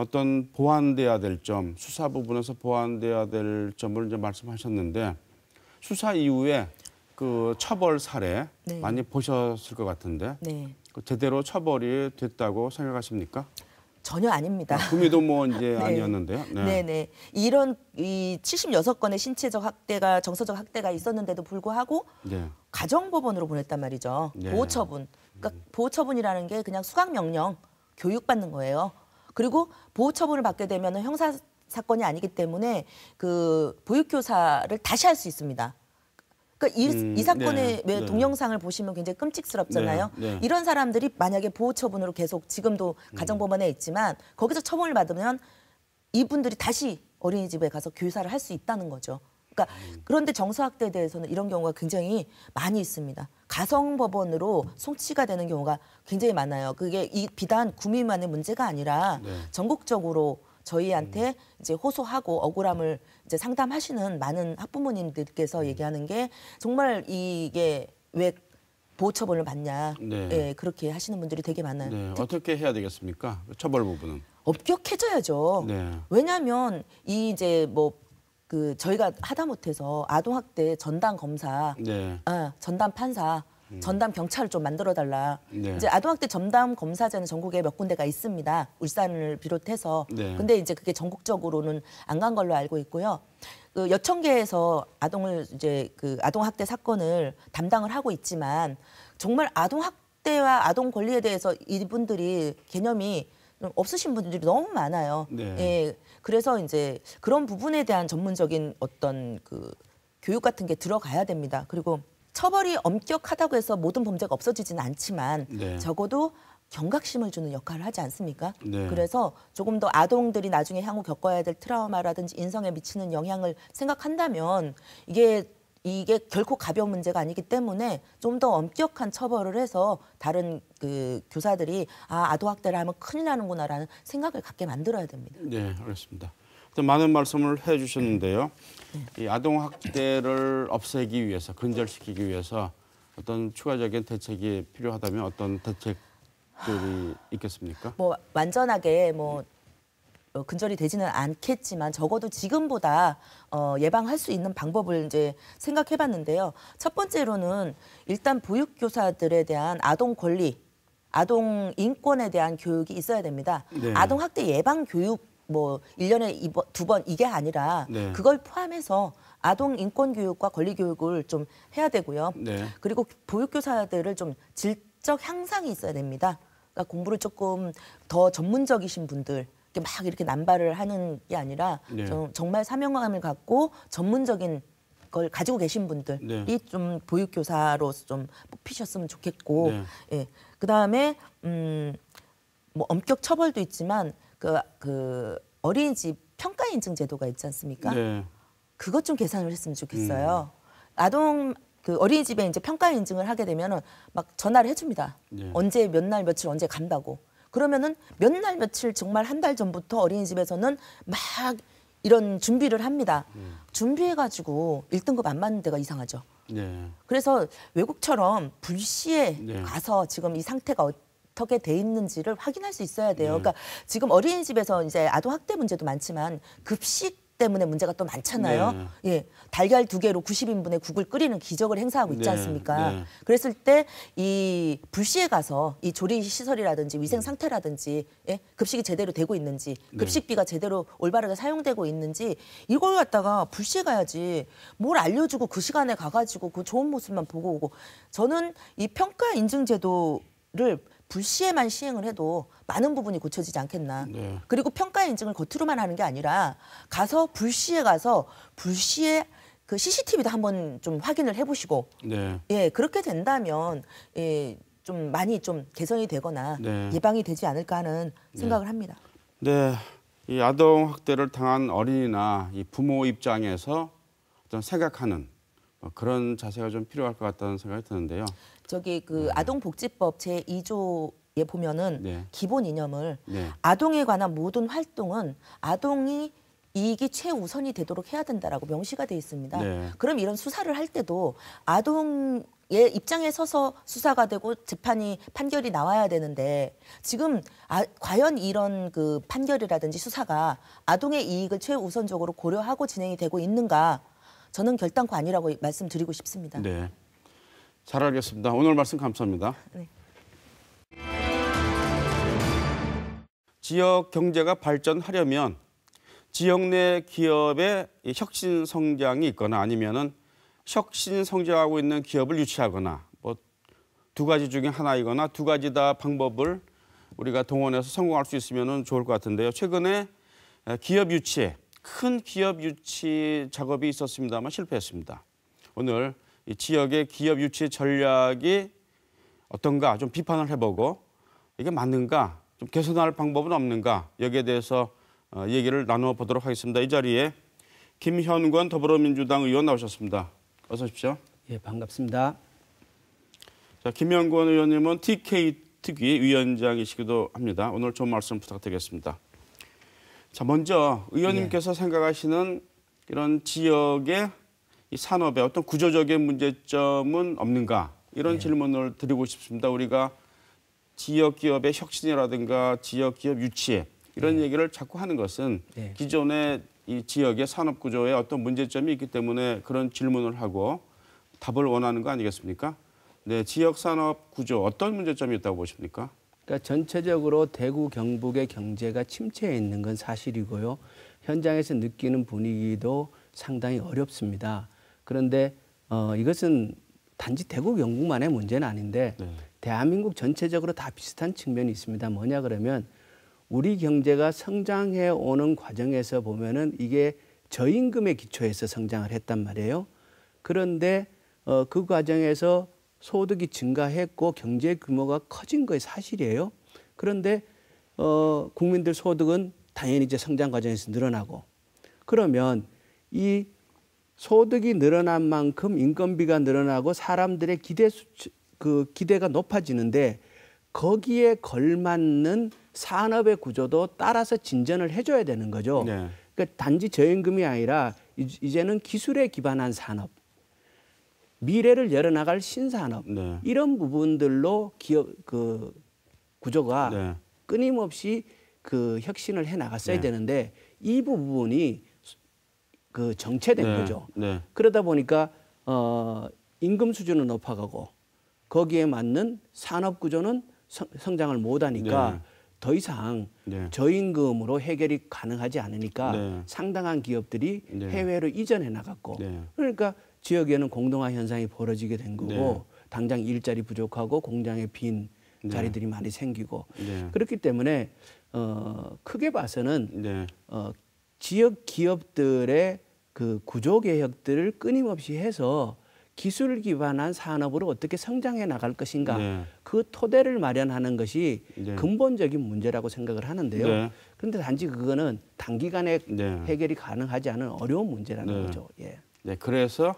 어떤 보완돼야 될 점, 수사 부분에서 보완돼야 될 점을 이제 말씀하셨는데 수사 이후에 그 처벌 사례 네. 많이 보셨을 것 같은데 네. 그 제대로 처벌이 됐다고 생각하십니까? 전혀 아닙니다. 구미도 뭐 이제 네. 아니었는데요. 네네. 이런 이 76건의 신체적 학대가 정서적 학대가 있었는데도 불구하고 네. 가정법원으로 보냈단 말이죠. 네. 보호처분. 그러니까 보호처분이라는 게 그냥 수강명령, 교육받는 거예요. 그리고 보호처분을 받게 되면 형사 사건이 아니기 때문에 그 보육교사를 다시 할 수 있습니다. 그러니까 이 사건의 네, 왜 네. 동영상을 보시면 굉장히 끔찍스럽잖아요. 네, 네. 이런 사람들이 만약에 보호처분으로 계속 지금도 가정법원에 있지만 거기서 처분을 받으면 이분들이 다시 어린이집에 가서 교사를 할 수 있다는 거죠. 그러니까 그런데 정서학대에 대해서는 이런 경우가 굉장히 많이 있습니다. 가성법원으로 송치가 되는 경우가 굉장히 많아요. 그게 이 비단 구미만의 문제가 아니라 네. 전국적으로 저희한테 이제 호소하고 억울함을 이제 상담하시는 많은 학부모님들께서 얘기하는 게 정말 이게 왜 보호처분을 받냐, 네. 예, 그렇게 하시는 분들이 되게 많아요. 네. 어떻게 해야 되겠습니까? 처벌 부분은. 엄격해져야죠. 네. 왜냐하면 이 이제 뭐 그 저희가 하다못해서 아동학대 전담 검사, 네. 전담 판사, 전담 경찰을 좀 만들어 달라. 네. 이제 아동학대 전담 검사제는 전국에 몇 군데가 있습니다. 울산을 비롯해서. 네. 근데 이제 그게 전국적으로는 안 간 걸로 알고 있고요. 그 여천계에서 아동을 이제 그 아동학대 사건을 담당을 하고 있지만 정말 아동학대와 아동 권리에 대해서 이분들이 개념이 없으신 분들이 너무 많아요. 네. 예, 그래서 이제 그런 부분에 대한 전문적인 어떤 그 교육 같은 게 들어가야 됩니다. 그리고 처벌이 엄격하다고 해서 모든 범죄가 없어지지는 않지만 네. 적어도 경각심을 주는 역할을 하지 않습니까? 네. 그래서 조금 더 아동들이 나중에 향후 겪어야 될 트라우마라든지 인성에 미치는 영향을 생각한다면 이게 결코 가벼운 문제가 아니기 때문에 좀 더 엄격한 처벌을 해서 다른 그 교사들이 아동학대를 하면 큰일 나는구나라는 생각을 갖게 만들어야 됩니다. 네, 알겠습니다. 많은 말씀을 해주셨는데요. 이 아동학대를 없애기 위해서, 근절시키기 위해서 어떤 추가적인 대책이 필요하다면 어떤 대책들이 있겠습니까? 뭐 완전하게 뭐 근절이 되지는 않겠지만 적어도 지금보다 예방할 수 있는 방법을 이제 생각해봤는데요. 첫 번째로는 일단 보육교사들에 대한 아동 권리, 아동 인권에 대한 교육이 있어야 됩니다. 네. 아동 학대 예방 교육 뭐 1년에 2번 이게 아니라 네. 그걸 포함해서 아동 인권 교육과 권리 교육을 좀 해야 되고요. 네. 그리고 보육교사들을 좀 질적 향상이 있어야 됩니다. 그러니까 공부를 조금 더 전문적이신 분들 막 이렇게 남발을 하는 게 아니라 네. 정말 사명감을 갖고 전문적인 걸 가지고 계신 분들이 네. 좀 보육교사로서 좀 뽑히셨으면 좋겠고, 네. 예. 그다음에 뭐 엄격 처벌도 있지만 그 어린이집 평가 인증 제도가 있지 않습니까? 네. 그것 좀 개선을 했으면 좋겠어요. 아동 그 어린이집에 이제 평가 인증을 하게 되면은 막 전화를 해줍니다. 네. 언제 몇 날 며칠 언제 간다고. 그러면은 몇 날 며칠 정말 한 달 전부터 어린이집에서는 막 이런 준비를 합니다. 준비해가지고 1등급 안 맞는 데가 이상하죠. 네. 그래서 외국처럼 불시에 네. 가서 지금 이 상태가 어떻게 돼 있는지를 확인할 수 있어야 돼요. 네. 그러니까 지금 어린이집에서 이제 아동 학대 문제도 많지만 급식 때문에 문제가 또 많잖아요. 네. 예, 달걀 2개로 90인분의 국을 끓이는 기적을 행사하고 있지 네, 않습니까? 네. 그랬을 때 이 불시에 가서 이 조리 시설이라든지 위생 상태라든지 급식이 제대로 되고 있는지 급식비가 제대로 올바르게 사용되고 있는지 이걸 갖다가 불시에 가야지 뭘 알려주고 그 시간에 가가지고 그 좋은 모습만 보고 오고 저는 이 평가 인증 제도를 불시에만 시행을 해도 많은 부분이 고쳐지지 않겠나. 네. 그리고 평가 인증을 겉으로만 하는 게 아니라 가서 불시에 가서 불시에 그 CCTV도 한번 좀 확인을 해보시고 네. 예 그렇게 된다면 좀 많이 좀 개선이 되거나 네. 예방이 되지 않을까 하는 생각을 합니다. 네. 이 아동 학대를 당한 어린이나 이 부모 입장에서 어떤 생각하는 그런 자세가 좀 필요할 것 같다는 생각이 드는데요. 저기 그 아동복지법 제2조에 보면은 네. 기본 이념을 네. 아동에 관한 모든 활동은 아동이 이익이 최우선이 되도록 해야 된다라고 명시가 돼 있습니다. 네. 그럼 이런 수사를 할 때도 아동의 입장에 서서 수사가 되고 재판이 판결이 나와야 되는데 지금 과연 이런 그 판결이라든지 수사가 아동의 이익을 최우선적으로 고려하고 진행이 되고 있는가? 저는 결단코 아니라고 말씀드리고 싶습니다. 네. 잘 알겠습니다. 오늘 말씀 감사합니다. 네. 지역 경제가 발전하려면 지역 내 기업의 혁신 성장이 있거나 아니면은 혁신 성장하고 있는 기업을 유치하거나 뭐 두 가지 중에 하나이거나 두 가지 다 방법을 우리가 동원해서 성공할 수 있으면은 좋을 것 같은데요. 최근에 기업 유치, 큰 기업 유치 작업이 있었습니다만 실패했습니다. 오늘 이 지역의 기업 유치 전략이 어떤가 좀 비판을 해보고 이게 맞는가, 좀 개선할 방법은 없는가 여기에 대해서 얘기를 나눠보도록 하겠습니다. 이 자리에 김현권 더불어민주당 의원 나오셨습니다. 어서 오십시오. 예, 반갑습니다. 자, 김현권 의원님은 TK 특위 위원장이시기도 합니다. 오늘 좋은 말씀 부탁드리겠습니다. 자, 먼저 의원님께서 생각하시는 이런 지역의 이 산업의 어떤 구조적인 문제점은 없는가 이런 질문을 드리고 싶습니다. 우리가 지역 기업의 혁신이라든가 지역 기업 유치 이런 얘기를 자꾸 하는 것은 기존의 이 지역의 산업 구조에 어떤 문제점이 있기 때문에 그런 질문을 하고 답을 원하는 거 아니겠습니까? 네, 지역 산업 구조 어떤 문제점이 있다고 보십니까? 그러니까 전체적으로 대구 경북의 경제가 침체해 있는 건 사실이고요. 현장에서 느끼는 분위기도 상당히 어렵습니다. 그런데 이것은 단지 대구 경북만의 문제는 아닌데 대한민국 전체적으로 다 비슷한 측면이 있습니다. 뭐냐 그러면 우리 경제가 성장해 오는 과정에서 보면은 이게 저임금의 기초에서 성장을 했단 말이에요. 그런데 그 과정에서 소득이 증가했고 경제 규모가 커진 거에 사실이에요. 그런데 국민들 소득은 당연히 이제 성장 과정에서 늘어나고 그러면 이 소득이 늘어난 만큼 인건비가 늘어나고 사람들의 기대가 높아지는데 거기에 걸맞는 산업의 구조도 따라서 진전을 해줘야 되는 거죠. 네. 그러니까 단지 저임금이 아니라 이제는 기술에 기반한 산업, 미래를 열어나갈 신산업 이런 부분들로 기업 그 구조가 끊임없이 그 혁신을 해 나갔어야 되는데 이 부분이 그 정체된 거죠. 그러다 보니까 임금 수준은 높아가고 거기에 맞는 산업 구조는 성장을 못하니까 더 이상 저임금으로 해결이 가능하지 않으니까 상당한 기업들이 해외로 이전해 나갔고 그러니까 지역에는 공동화 현상이 벌어지게 된 거고 당장 일자리 부족하고 공장에 빈 자리들이 많이 생기고 그렇기 때문에 크게 봐서는 지역 기업들의 그 구조 개혁들을 끊임없이 해서 기술 기반한 산업으로 어떻게 성장해 나갈 것인가 그 토대를 마련하는 것이 근본적인 문제라고 생각을 하는데요. 그런데 단지 그거는 단기간에 해결이 가능하지 않은 어려운 문제라는 거죠. 네, 그래서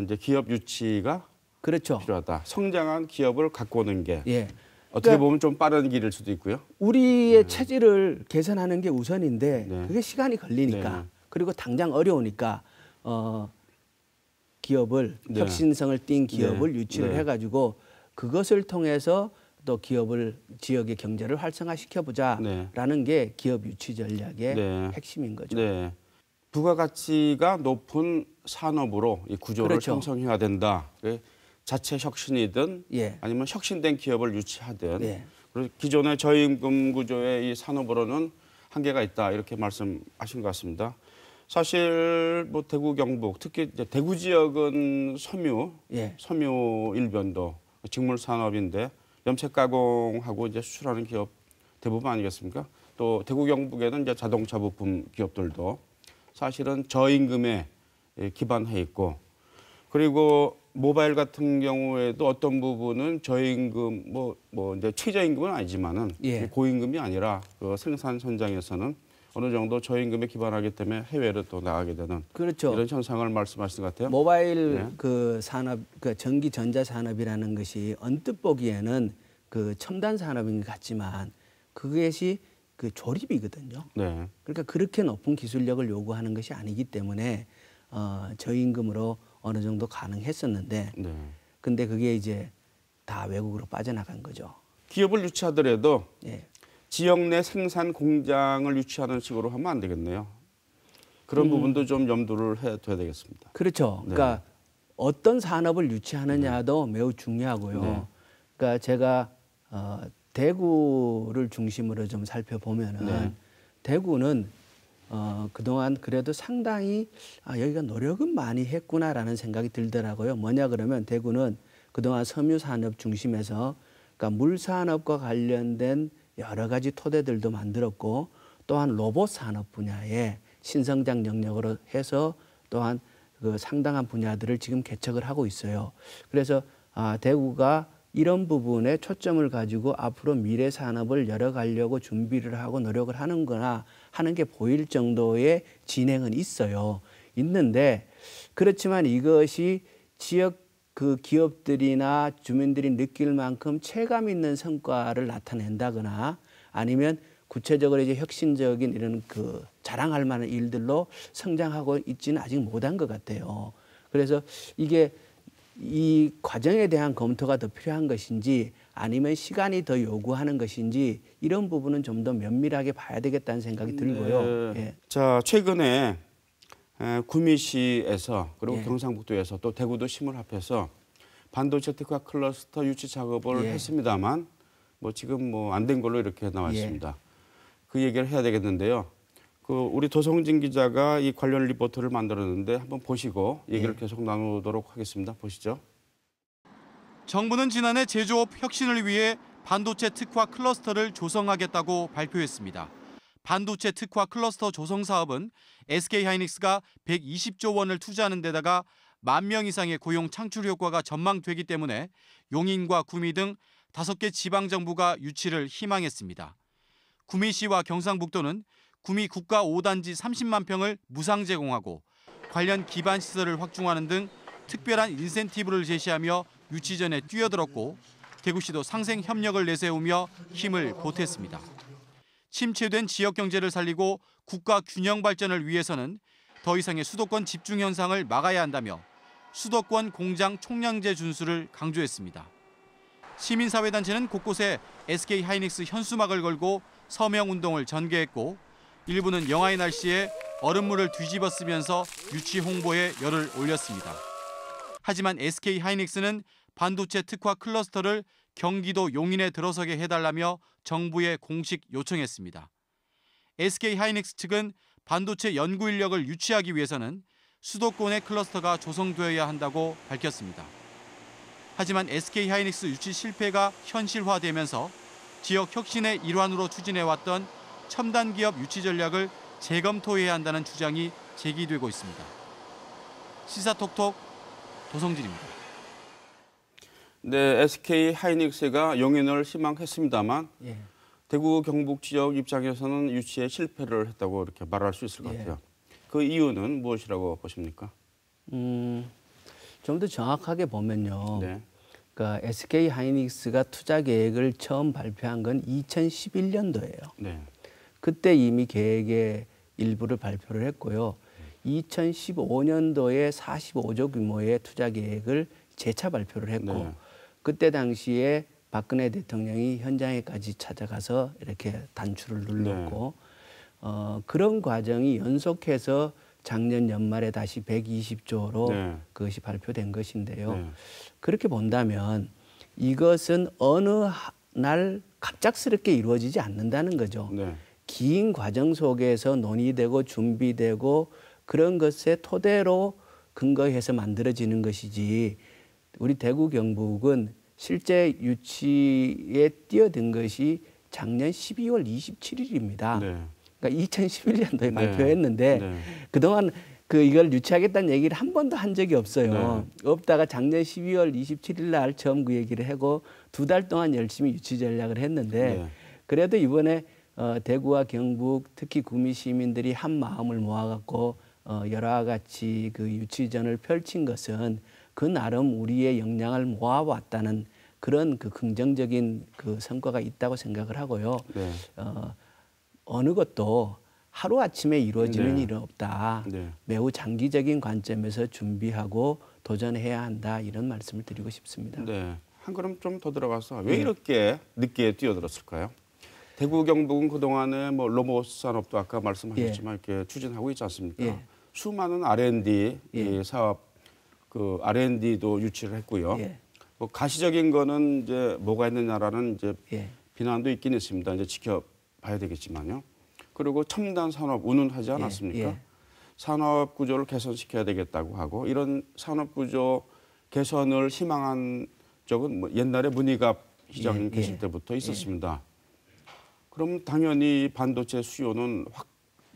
이제 기업 유치가 필요하다. 성장한 기업을 갖고 오는 게 어떻게 그러니까 보면 좀 빠른 길일 수도 있고요. 우리의 체질을 개선하는 게 우선인데 그게 시간이 걸리니까 그리고 당장 어려우니까 기업을 혁신성을 띈 기업을 유치를 해가지고 그것을 통해서 또 지역의 경제를 활성화시켜보자라는 게 기업 유치 전략의 핵심인 거죠. 부가가치가 높은 산업으로 이 구조를 형성해야 된다. 자체 혁신이든 아니면 혁신된 기업을 유치하든 그리고 기존의 저임금 구조의 이 산업으로는 한계가 있다 이렇게 말씀하신 것 같습니다. 사실 뭐 대구 경북 특히 이제 대구 지역은 섬유 일변도 직물 산업인데 염색 가공하고 이제 수출하는 기업 대부분 아니겠습니까? 또 대구 경북에는 이제 자동차 부품 기업들도 사실은 저임금의 기반해 있고 그리고 모바일 같은 경우에도 어떤 부분은 저임금 뭐 이제 최저임금은 아니지만은 예. 고임금이 아니라 그 생산 현장에서는 어느 정도 저임금에 기반하기 때문에 해외로 또 나가게 되는 그렇죠. 이런 현상을 말씀하시는 것 같아요. 모바일 네. 그 산업, 그 전기 전자 산업이라는 것이 언뜻 보기에는 그 첨단 산업인 것 같지만 그것이 그 조립이거든요. 네. 그러니까 그렇게 높은 기술력을 요구하는 것이 아니기 때문에 저임금으로 어느 정도 가능했었는데, 네. 근데 그게 이제 다 외국으로 빠져나간 거죠. 기업을 유치하더라도 예. 지역 내 생산 공장을 유치하는 식으로 하면 안 되겠네요. 그런 부분도 좀 염두를 해둬야 되겠습니다. 그렇죠. 네. 그러니까 어떤 산업을 유치하느냐도 매우 중요하고요. 네. 그러니까 제가 대구를 중심으로 좀 살펴보면은 네. 대구는 그동안 그래도 상당히 여기가 노력은 많이 했구나라는 생각이 들더라고요. 뭐냐 그러면 대구는 그동안 섬유 산업 중심에서 그러니까 물산업과 관련된 여러 가지 토대들도 만들었고 또한 로봇 산업 분야에 신성장 영역으로 해서 또한 그 상당한 분야들을 지금 개척을 하고 있어요. 그래서 대구가 이런 부분에 초점을 가지고 앞으로 미래 산업을 열어가려고 준비를 하고 노력을 하는구나 하는 게 보일 정도의 진행은 있어요. 있는데 그렇지만 이것이 지역 그 기업들이나 주민들이 느낄 만큼 체감 있는 성과를 나타낸다거나 아니면 구체적으로 이제 혁신적인 이런 그 자랑할 만한 일들로 성장하고 있지는 아직 못한 것 같아요. 그래서 이게 이 과정에 대한 검토가 더 필요한 것인지 아니면 시간이 더 요구하는 것인지 이런 부분은 좀 더 면밀하게 봐야 되겠다는 생각이 들고요. 네. 예. 자, 최근에 구미시에서 그리고 예. 경상북도에서 또 대구도 힘을 합해서 반도체 특화 클러스터 유치 작업을 예. 했습니다만 뭐 지금 뭐 안 된 걸로 이렇게 나와 있습니다. 그 얘기를 해야 되겠는데요. 그 우리 도성진 기자가 이 관련 리포트를 만들었는데 한번 보시고 얘기를 계속 나누도록 하겠습니다. 보시죠. 정부는 지난해 제조업 혁신을 위해 반도체 특화 클러스터를 조성하겠다고 발표했습니다. 반도체 특화 클러스터 조성 사업은 SK하이닉스가 120조 원을 투자하는 데다가 10,000명 이상의 고용 창출 효과가 전망되기 때문에 용인과 구미 등 5개 지방정부가 유치를 희망했습니다. 구미시와 경상북도는 구미 국가 5단지 30만 평을 무상 제공하고 관련 기반 시설을 확충하는 등 특별한 인센티브를 제시하며 유치 전에 뛰어들었고 대구시도 상생 협력을 내세우며 힘을 보탰습니다. 침체된 지역 경제를 살리고 국가 균형 발전을 위해서는 더 이상의 수도권 집중 현상을 막아야 한다며 수도권 공장 총량제 준수를 강조했습니다. 시민사회단체는 곳곳에 SK하이닉스 현수막을 걸고 서명운동을 전개했고 일부는 영하의 날씨에 얼음물을 뒤집어 쓰면서 유치 홍보에 열을 올렸습니다. 하지만 SK하이닉스는 반도체 특화 클러스터를 경기도 용인에 들어서게 해달라며 정부에 공식 요청했습니다. SK하이닉스 측은 반도체 연구 인력을 유치하기 위해서는 수도권의 클러스터가 조성되어야 한다고 밝혔습니다. 하지만 SK하이닉스 유치 실패가 현실화되면서 지역 혁신의 일환으로 추진해왔던 첨단 기업 유치 전략을 재검토해야 한다는 주장이 제기되고 있습니다. 시사톡톡 도성진입니다. 네, SK하이닉스가 용인을 희망했습니다만 예. 대구 경북 지역 입장에서는 유치에 실패를 했다고 이렇게 말할 수 있을 것 같아요. 그 이유는 무엇이라고 보십니까? 좀 더 정확하게 보면요. 네. 그러니까 SK하이닉스가 투자 계획을 처음 발표한 건 2011년도예요. 네. 그때 이미 계획의 일부를 발표를 했고요. 2015년도에 45조 규모의 투자 계획을 재차 발표를 했고 네. 그때 당시에 박근혜 대통령이 현장에까지 찾아가서 이렇게 단추를 눌렀고 그런 과정이 연속해서 작년 연말에 다시 120조로 네. 그것이 발표된 것인데요. 네. 그렇게 본다면 이것은 어느 날 갑작스럽게 이루어지지 않는다는 거죠. 네. 긴 과정 속에서 논의되고 준비되고 그런 것의 토대로 근거해서 만들어지는 것이지 우리 대구 경북은 실제 유치에 뛰어든 것이 작년 12월 27일입니다. 네. 그러니까 2011년도에 네. 발표했는데 네. 그동안 이걸 유치하겠다는 얘기를 한 번도 한 적이 없어요. 없다가 작년 12월 27일 날 처음 그 얘기를 하고 2달 동안 열심히 유치 전략을 했는데 그래도 이번에 대구와 경북 특히 구미 시민들이 한 마음을 모아갖고 여러 가지 그 유치전을 펼친 것은 그 나름 우리의 역량을 모아왔다는 그런 그 긍정적인 그 성과가 있다고 생각을 하고요. 어느 것도 하루아침에 이루어지는 일은 없다. 매우 장기적인 관점에서 준비하고 도전해야 한다. 이런 말씀을 드리고 싶습니다. 네. 한 걸음 좀 더 들어가서 왜 이렇게 늦게 뛰어들었을까요? 대구 경북은 그동안에 뭐 로봇 산업도 아까 말씀하셨지만 이렇게 추진하고 있지 않습니까? 수많은 R&D 사업 그 R&D도 유치를 했고요. 뭐 가시적인 거는 이제 뭐가 있느냐라는 이제 비난도 있긴 있습니다. 이제 지켜봐야 되겠지만요. 그리고 첨단 산업 운운하지 않았습니까? 산업 구조를 개선시켜야 되겠다고 하고 이런 산업 구조 개선을 희망한 적은 뭐 옛날에 문희갑 시장 계실 때부터 있었습니다. 그럼 당연히 반도체 수요는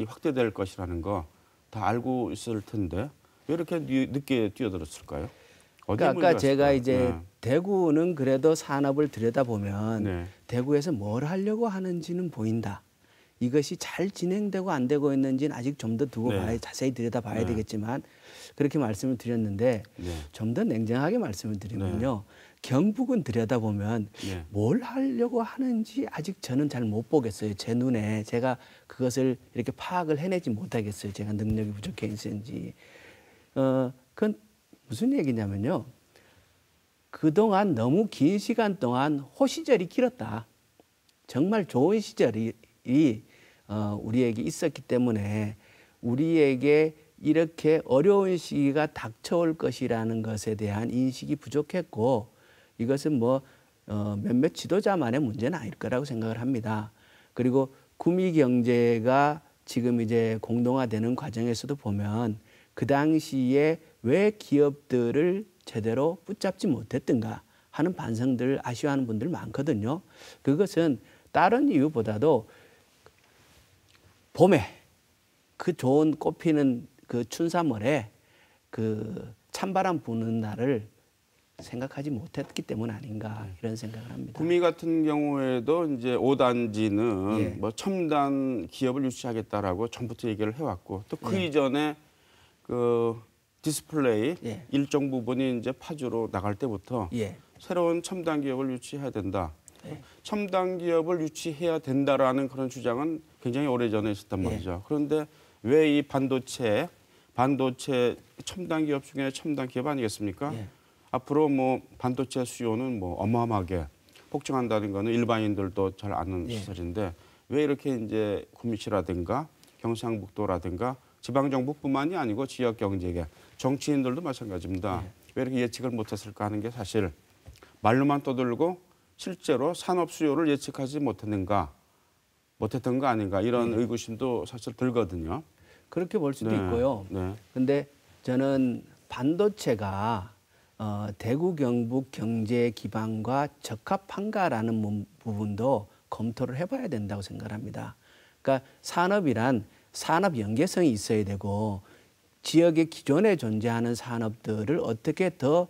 확대될 것이라는 거 다 알고 있을 텐데 왜 이렇게 늦게 뛰어들었을까요? 그러니까 아까 제가 이제 대구는 그래도 산업을 들여다보면 대구에서 뭘 하려고 하는지는 보인다. 이것이 잘 진행되고 안 되고 있는지는 아직 좀 더 두고 자세히 들여다봐야 되겠지만 그렇게 말씀을 드렸는데 좀 더 냉정하게 말씀을 드리면요. 경북은 들여다보면 뭘 하려고 하는지 아직 저는 잘 못 보겠어요. 제 눈에 제가 그것을 이렇게 파악을 해내지 못하겠어요. 제가 능력이 부족해서인지. 그건 무슨 얘기냐면요. 그동안 너무 긴 시간 동안 호시절이 길었다. 정말 좋은 시절이 우리에게 있었기 때문에 우리에게 이렇게 어려운 시기가 닥쳐올 것이라는 것에 대한 인식이 부족했고 이것은 뭐 몇몇 지도자만의 문제는 아닐 거라고 생각을 합니다. 그리고 구미 경제가 지금 이제 공동화되는 과정에서도 보면 그 당시에 왜 기업들을 제대로 붙잡지 못했던가 하는 반성들을 아쉬워하는 분들 많거든요. 그것은 다른 이유보다도 봄에 그 좋은 꽃피는 그 춘삼월에 그 찬바람 부는 날을 생각하지 못했기 때문 아닌가 이런 생각을 합니다. 구미 같은 경우에도 이제 5단지는 뭐 첨단 기업을 유치하겠다라고 전부터 얘기를 해왔고 또 그 이전에 그 디스플레이 일정 부분이 이제 파주로 나갈 때부터 새로운 첨단 기업을 유치해야 된다. 첨단 기업을 유치해야 된다라는 그런 주장은 굉장히 오래전에 있었단 말이죠. 그런데 왜 이 반도체 첨단 기업 중에 첨단 기업 아니겠습니까? 앞으로 뭐 반도체 수요는 뭐 어마어마하게 폭증한다는 거는 일반인들도 잘 아는 시설인데 왜 이렇게 이제 구미시라든가 경상북도라든가 지방정부뿐만이 아니고 지역 경제계 정치인들도 마찬가지입니다. 왜 이렇게 예측을 못했을까 하는 게 사실 말로만 떠들고 실제로 산업 수요를 예측하지 못했던 거 아닌가 이런 의구심도 사실 들거든요. 그렇게 볼 수도 있고요. 그런데 저는 반도체가 대구 경북 경제 기반과 적합한가라는 부분도 검토를 해봐야 된다고 생각합니다. 그러니까 산업이란 산업 연계성이 있어야 되고 지역에 기존에 존재하는 산업들을 어떻게 더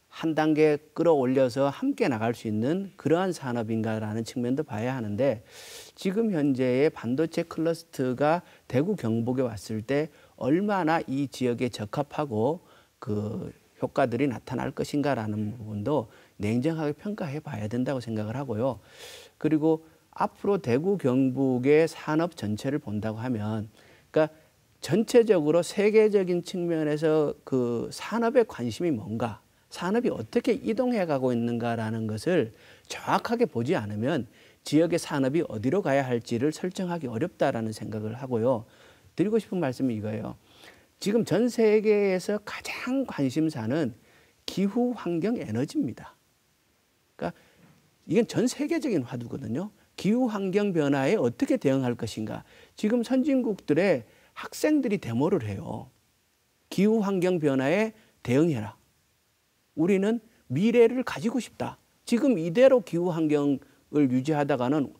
한 단계 끌어올려서 함께 나갈 수 있는 그러한 산업인가라는 측면도 봐야 하는데 지금 현재의 반도체 클러스터가 대구 경북에 왔을 때 얼마나 이 지역에 적합하고 그 효과들이 나타날 것인가라는 부분도 냉정하게 평가해 봐야 된다고 생각을 하고요. 그리고 앞으로 대구 경북의 산업 전체를 본다고 하면 그러니까 전체적으로 세계적인 측면에서 그 산업의 관심이 뭔가 산업이 어떻게 이동해 가고 있는가라는 것을 정확하게 보지 않으면 지역의 산업이 어디로 가야 할지를 설정하기 어렵다라는 생각을 하고요. 드리고 싶은 말씀이 이거예요. 지금 전 세계에서 가장 관심사는 기후 환경 에너지입니다. 그러니까 이건 전 세계적인 화두거든요. 기후 환경 변화에 어떻게 대응할 것인가. 지금 선진국들의 학생들이 데모를 해요. 기후 환경 변화에 대응해라. 우리는 미래를 가지고 싶다. 지금 이대로 기후 환경을 유지하다가는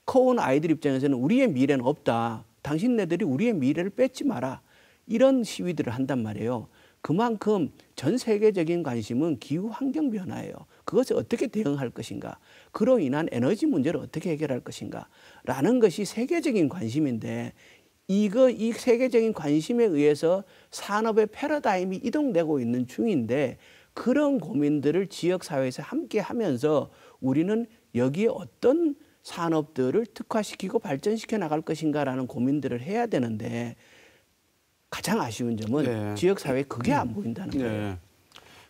커온 아이들 입장에서는 우리의 미래는 없다. 당신네들이 우리의 미래를 뺏지 마라. 이런 시위들을 한단 말이에요. 그만큼 전 세계적인 관심은 기후 환경 변화예요. 그것을 어떻게 대응할 것인가, 그로 인한 에너지 문제를 어떻게 해결할 것인가라는 것이 세계적인 관심인데, 이 세계적인 관심에 의해서 산업의 패러다임이 이동되고 있는 중인데, 그런 고민들을 지역 사회에서 함께 하면서 우리는 여기에 어떤 산업들을 특화시키고 발전시켜 나갈 것인가라는 고민들을 해야 되는데, 가장 아쉬운 점은 네. 지역 사회에 그게 안 보인다는 거예요. 네.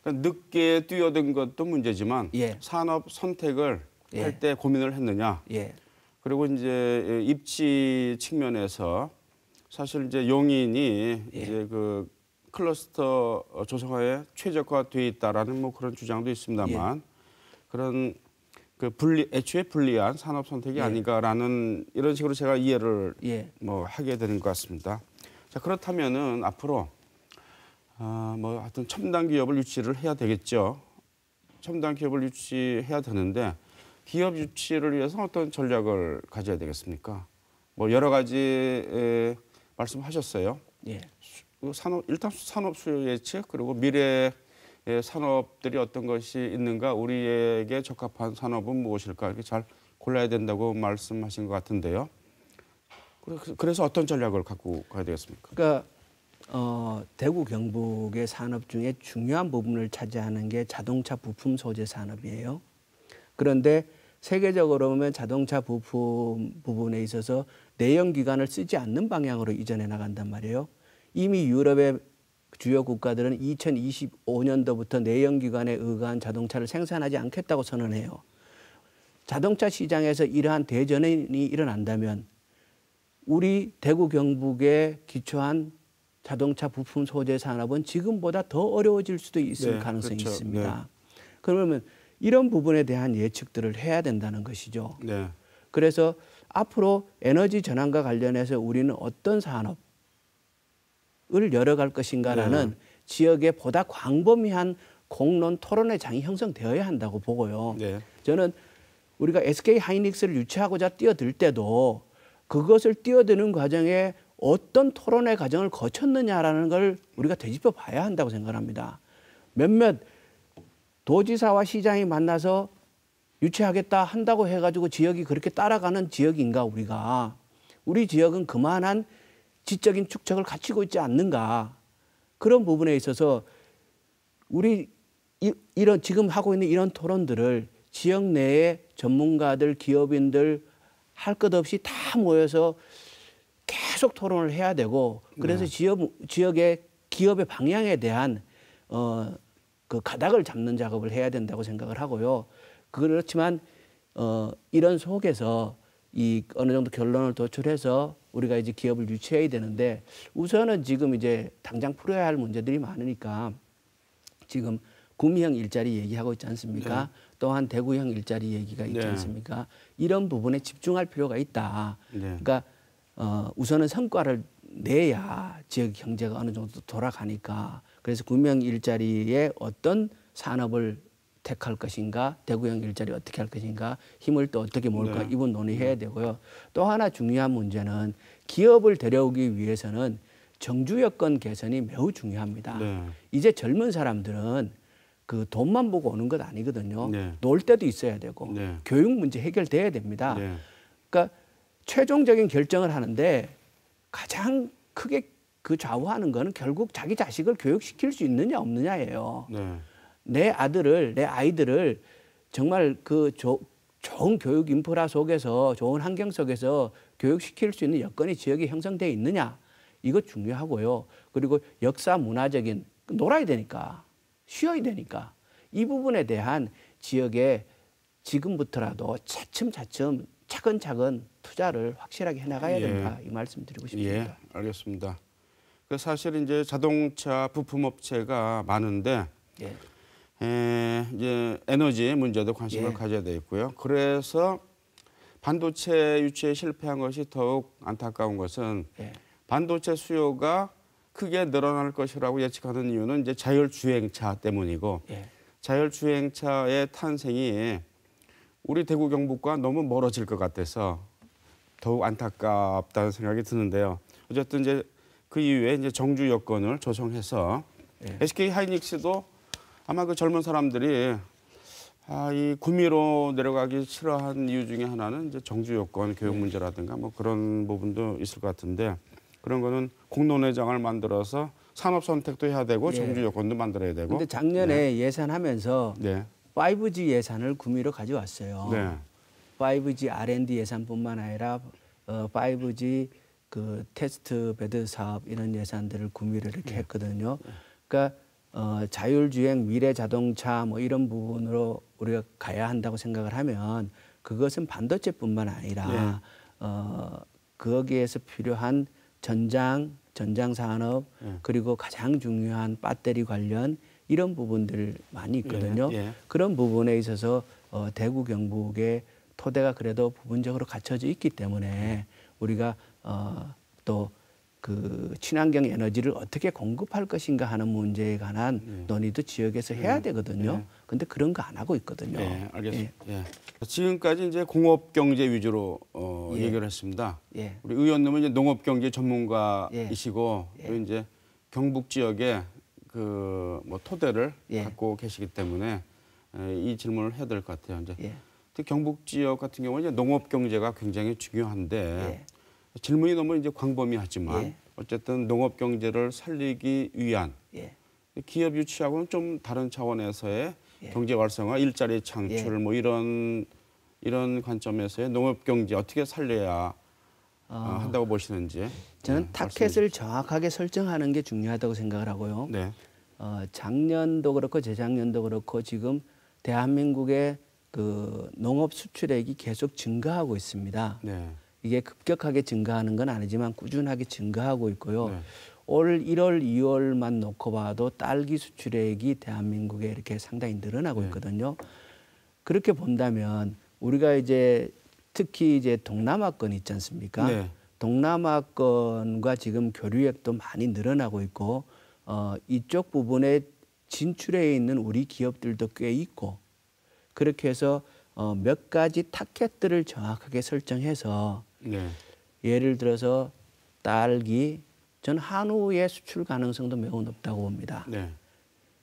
그러니까 늦게 뛰어든 것도 문제지만 예. 산업 선택을 예. 할 때 고민을 했느냐. 예. 그리고 이제 입지 측면에서 사실 이제 용인이 예. 이제 그 클러스터 조성화에 최적화돼 있다라는 뭐 그런 주장도 있습니다만 그런 그 애초에 불리한 산업 선택이 아닌가라는 이런 식으로 제가 이해를 뭐 하게 되는 것 같습니다. 자, 그렇다면은 앞으로 뭐 하여튼 첨단 기업을 유치를 해야 되겠죠. 첨단 기업을 유치해야 되는데 기업 유치를 위해서 어떤 전략을 가져야 되겠습니까? 뭐 여러 가지 말씀하셨어요. 예. 일단 산업 수요 예측, 그리고 미래의 산업들이 어떤 것이 있는가, 우리에게 적합한 산업은 무엇일까, 이렇게 잘 골라야 된다고 말씀하신 것 같은데요. 그래서 어떤 전략을 갖고 가야 되겠습니까? 그러니까 대구 경북의 산업 중에 중요한 부분을 차지하는 게 자동차 부품 소재 산업이에요. 그런데 세계적으로 보면 자동차 부품 부분에 있어서 내연기관을 쓰지 않는 방향으로 이전해 나간단 말이에요. 이미 유럽의 주요 국가들은 2025년도부터 내연기관에 의거한 자동차를 생산하지 않겠다고 선언해요. 자동차 시장에서 이러한 대전환이 일어난다면 우리 대구 경북에 기초한 자동차 부품 소재 산업은 지금보다 더 어려워질 수도 있을 가능성이 그렇죠. 있습니다. 네. 그러면 이런 부분에 대한 예측들을 해야 된다는 것이죠. 네. 그래서 앞으로 에너지 전환과 관련해서 우리는 어떤 산업을 열어갈 것인가라는 지역에 보다 광범위한 공론 토론의 장이 형성되어야 한다고 보고요. 저는 우리가 SK 하이닉스를 유치하고자 뛰어들 때도 그것을 뛰어드는 과정에 어떤 토론의 과정을 거쳤느냐라는 걸 우리가 되짚어 봐야 한다고 생각합니다. 몇몇 도지사와 시장이 만나서 유치하겠다 한다고 해가지고 지역이 그렇게 따라가는 지역인가 우리가. 우리 지역은 그만한 지적인 축적을 갖추고 있지 않는가. 그런 부분에 있어서 우리 이런 지금 하고 있는 이런 토론들을 지역 내의 전문가들, 기업인들 할 것 없이 다 모여서 계속 토론을 해야 되고, 그래서 지역의 기업의 방향에 대한 그 가닥을 잡는 작업을 해야 된다고 생각을 하고요. 그렇지만 이런 속에서 이 어느 정도 결론을 도출해서 우리가 이제 기업을 유치해야 되는데, 우선은 지금 이제 당장 풀어야 할 문제들이 많으니까 지금 구미형 일자리 얘기하고 있지 않습니까? 또한 대구형 일자리 얘기가 있지 않습니까? 이런 부분에 집중할 필요가 있다. 그러니까 우선은 성과를 내야 지역 경제가 어느 정도 돌아가니까, 그래서 구미형 일자리에 어떤 산업을 택할 것인가, 대구형 일자리 어떻게 할 것인가, 힘을 또 어떻게 모을까, 이번 논의해야 되고요. 또 하나 중요한 문제는 기업을 데려오기 위해서는 정주 여건 개선이 매우 중요합니다. 이제 젊은 사람들은 그 돈만 보고 오는 것 아니거든요. 놀 때도 있어야 되고 교육 문제 해결돼야 됩니다. 그러니까 최종적인 결정을 하는데 가장 크게 그 좌우하는 거는 결국 자기 자식을 교육시킬 수 있느냐 없느냐예요. 내 아이들을 정말 그 좋은 교육 인프라 속에서, 좋은 환경 속에서 교육시킬 수 있는 여건이 지역에 형성되어 있느냐, 이거 중요하고요. 그리고 역사 문화적인, 놀아야 되니까, 쉬어야 되니까, 이 부분에 대한 지역에 지금부터라도 차츰차츰 차근차근 투자를 확실하게 해나가야 된다, 이 말씀 드리고 싶습니다. 알겠습니다. 사실 이제 자동차 부품업체가 많은데 이제 에너지 문제도 관심을 가져야 되겠고요. 그래서 반도체 유치에 실패한 것이 더욱 안타까운 것은 반도체 수요가 크게 늘어날 것이라고 예측하는 이유는 이제 자율주행차 때문이고, 자율주행차의 탄생이 우리 대구 경북과 너무 멀어질 것 같아서 더욱 안타깝다는 생각이 드는데요. 어쨌든 이제 그 이후에 이제 정주 여건을 조성해서 SK 하이닉스도 아마 그 젊은 사람들이 이 구미로 내려가기 싫어한 이유 중에 하나는 이제 정주 여건 교육 문제라든가 뭐 그런 부분도 있을 것 같은데 그런 거는 공론회장을 만들어서 산업 선택도 해야 되고 정주 여건도 만들어야 되고. 근데 작년에 예산하면서 네. 5G 예산을 구미로 가져왔어요. 네. 5G R&D 예산뿐만 아니라 5G 그 테스트 베드 사업 이런 예산들을 구미로 이렇게 했거든요. 그러니까 자율주행, 미래 자동차 뭐 이런 부분으로 우리가 가야 한다고 생각을 하면 그것은 반도체뿐만 아니라 거기에서 필요한 전장 산업 그리고 가장 중요한 배터리 관련 이런 부분들 많이 있거든요. 그런 부분에 있어서 대구 경북의 토대가 그래도 부분적으로 갖춰져 있기 때문에 우리가 또 그 친환경 에너지를 어떻게 공급할 것인가 하는 문제에 관한 논의도 지역에서 해야 되거든요. 근데 그런 거 안 하고 있거든요. 네, 알겠습니다. 지금까지 이제 공업 경제 위주로 얘기를 했습니다. 우리 의원님은 이제 농업 경제 전문가이시고 그리고 이제 경북 지역에 그 뭐 토대를 갖고 계시기 때문에 이 질문을 해야 될 것 같아요. 이제 특히 경북 지역 같은 경우는 이제 농업 경제가 굉장히 중요한데 질문이 너무 이제 광범위하지만 어쨌든 농업 경제를 살리기 위한 기업 유치하고는 좀 다른 차원에서의 경제 활성화, 일자리 창출 뭐 이런 관점에서의 농업 경제 어떻게 살려야 한다고 보시는지. 저는 타켓을 정확하게 설정하는 게 중요하다고 생각을 하고요. 작년도 그렇고 재작년도 그렇고 지금 대한민국의 그 농업 수출액이 계속 증가하고 있습니다. 이게 급격하게 증가하는 건 아니지만 꾸준하게 증가하고 있고요. 올 1월, 2월만 놓고 봐도 딸기 수출액이 대한민국에 이렇게 상당히 늘어나고 있거든요. 그렇게 본다면 우리가 이제 특히 이제 동남아권 있지 않습니까? 동남아권과 지금 교류액도 많이 늘어나고 있고 이쪽 부분에 진출해 있는 우리 기업들도 꽤 있고 그렇게 해서 몇 가지 타켓들을 정확하게 설정해서 예를 들어서 딸기, 전 한우의 수출 가능성도 매우 높다고 봅니다.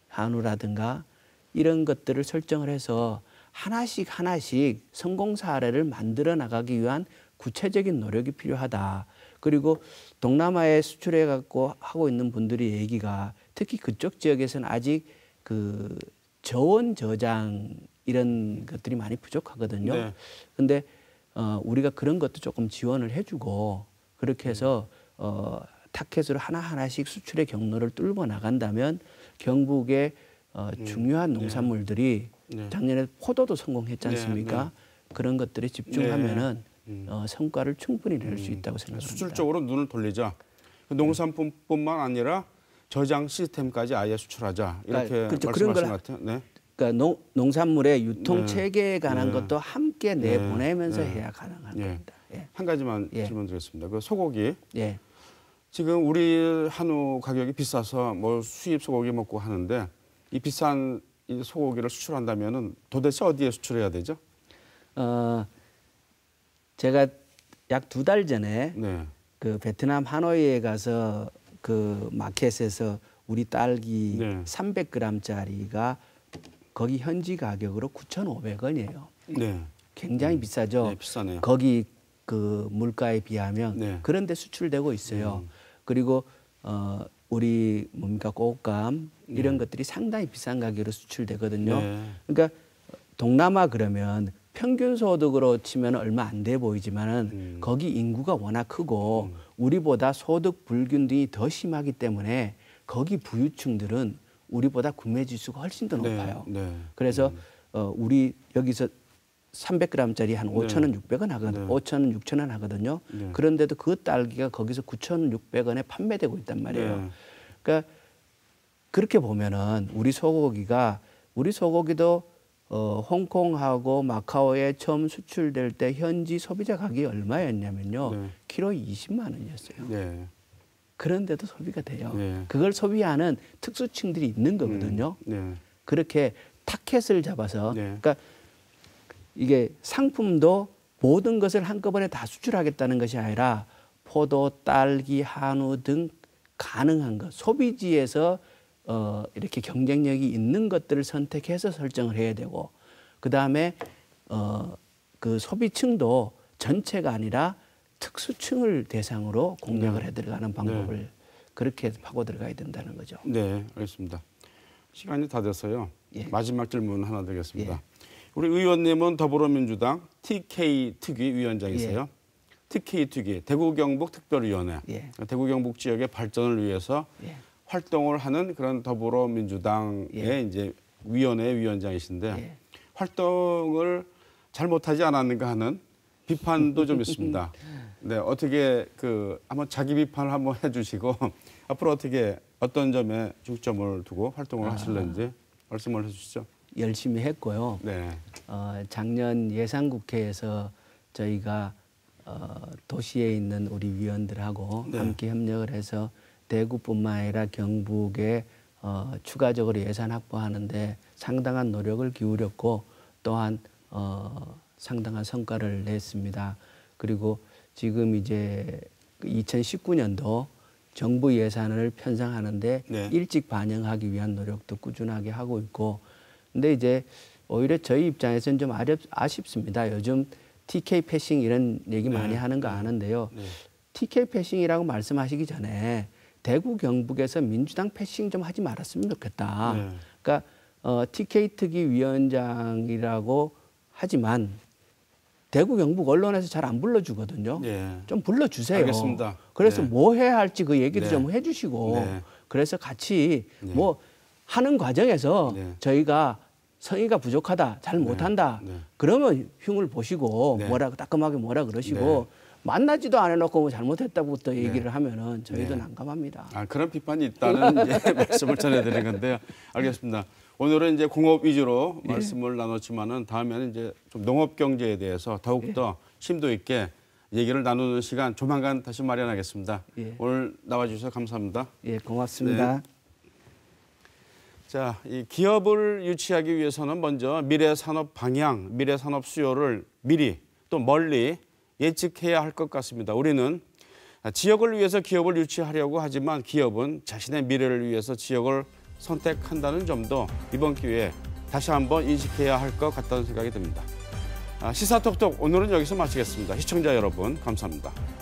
한우라든가 이런 것들을 설정을 해서 하나씩 성공 사례를 만들어 나가기 위한 구체적인 노력이 필요하다. 그리고 동남아에 수출해 갖고 하고 있는 분들의 얘기가 특히 그쪽 지역에서는 아직 그 저온 저장 이런 것들이 많이 부족하거든요. 근데 우리가 그런 것도 조금 지원을 해주고 그렇게 해서 타켓으로 하나씩 수출의 경로를 뚫고 나간다면 경북의 중요한 농산물들이 작년에 포도도 성공했지 않습니까? 그런 것들에 집중하면은 성과를 충분히 낼 수 있다고 생각합니다. 수출적으로 눈을 돌리자. 농산품뿐만 아니라 저장 시스템까지 아예 수출하자. 이렇게 말씀하신 것 같아요. 그러니까 농산물의 유통 체계에 관한 것도 함께 내보내면서 해야 가능한 겁니다. 한 가지만 질문드리겠습니다. 그 소고기. 지금 우리 한우 가격이 비싸서 뭐 수입 소고기 먹고 하는데 이 비싼 이 소고기를 수출한다면은 도대체 어디에 수출해야 되죠? 제가 약 2달 전에 그 베트남 하노이에 가서 그 마켓에서 우리 딸기 300g짜리가 거기 현지 가격으로 9,500원이에요. 굉장히 비싸죠. 비싸네요. 거기 그 물가에 비하면 그런데 수출되고 있어요. 그리고 우리 뭡니까 꽃감 이런 것들이 상당히 비싼 가격으로 수출되거든요. 그러니까 동남아 그러면 평균 소득으로 치면 얼마 안 돼 보이지만은 거기 인구가 워낙 크고 우리보다 소득 불균등이 더 심하기 때문에 거기 부유층들은 우리보다 구매 지수가 훨씬 더 높아요. 그래서 우리 여기서 300g짜리 한 5,000원, 600원 하거든요. 5,000원, 6,000원 하거든요. 그런데도 그 딸기가 거기서 9,600원에 판매되고 있단 말이에요. 그러니까 그렇게 보면은 우리 소고기도 홍콩하고 마카오에 처음 수출될 때 현지 소비자 가격이 얼마였냐면요. 키로 20만 원이었어요. 그런데도 소비가 돼요. 그걸 소비하는 특수층들이 있는 거거든요. 그렇게 타켓을 잡아서 그러니까 이게 상품도 모든 것을 한꺼번에 다 수출하겠다는 것이 아니라 포도, 딸기, 한우 등 가능한 것, 소비지에서 이렇게 경쟁력이 있는 것들을 선택해서 설정을 해야 되고, 그다음에 그 소비층도 전체가 아니라 특수층을 대상으로 공략을 해 들어가는 방법을 그렇게 파고 들어가야 된다는 거죠. 네, 알겠습니다. 시간이 다 돼서요. 예. 마지막 질문 하나 드리겠습니다. 예. 우리 의원님은 더불어민주당 TK 특위 위원장이세요. TK 특위, 대구 경북 특별위원회, 예. 대구 경북 지역의 발전을 위해서 예. 활동을 하는 그런 더불어민주당의 예. 이제 위원회 위원장이신데 예. 활동을 잘 못하지 않았는가 하는 비판도 좀 있습니다. 네, 어떻게 한번 자기 비판을 한번 해주시고 앞으로 어떻게 어떤 점에 중점을 두고 활동을 하실는지 말씀을 해주시죠. 열심히 했고요. 네. 작년 예산국회에서 저희가 도시에 있는 우리 위원들하고 네. 함께 협력을 해서 대구뿐만 아니라 경북에 추가적으로 예산 확보하는데 상당한 노력을 기울였고 또한 상당한 성과를 냈습니다. 그리고 지금 이제 2019년도 정부 예산을 편성하는데 네. 일찍 반영하기 위한 노력도 꾸준하게 하고 있고, 근데 이제 오히려 저희 입장에서는 좀 아쉽습니다. 요즘 TK 패싱 이런 얘기 많이 하는 거 아는데요. TK 패싱이라고 말씀하시기 전에 대구 경북에서 민주당 패싱 좀 하지 말았으면 좋겠다. 그러니까 TK 특위 위원장이라고 하지만 대구 경북 언론에서 잘 안 불러주거든요. 좀 불러주세요. 알겠습니다. 그래서 뭐 해야 할지 그 얘기도 좀 해주시고 그래서 같이 뭐 하는 과정에서 저희가 성의가 부족하다, 잘 못한다. 그러면 흉을 보시고 뭐라 따끔하게 뭐라 그러시고 만나지도 안 해놓고 뭐 잘못했다고부터 얘기를 하면은 저희도 난감합니다. 그런 비판이 있다는 이제 말씀을 전해드린 건데요. 알겠습니다. 오늘은 이제 공업 위주로 말씀을 나눴지만은 다음에는 이제 좀 농업 경제에 대해서 더욱더 심도 있게 얘기를 나누는 시간 조만간 다시 마련하겠습니다. 오늘 나와주셔서 감사합니다. 예, 고맙습니다. 자, 이 기업을 유치하기 위해서는 먼저 미래 산업 방향, 미래 산업 수요를 미리 또 멀리 예측해야 할 것 같습니다. 우리는 지역을 위해서 기업을 유치하려고 하지만 기업은 자신의 미래를 위해서 지역을 선택한다는 점도 이번 기회에 다시 한번 인식해야 할 것 같다는 생각이 듭니다. 시사톡톡 오늘은 여기서 마치겠습니다. 시청자 여러분 감사합니다.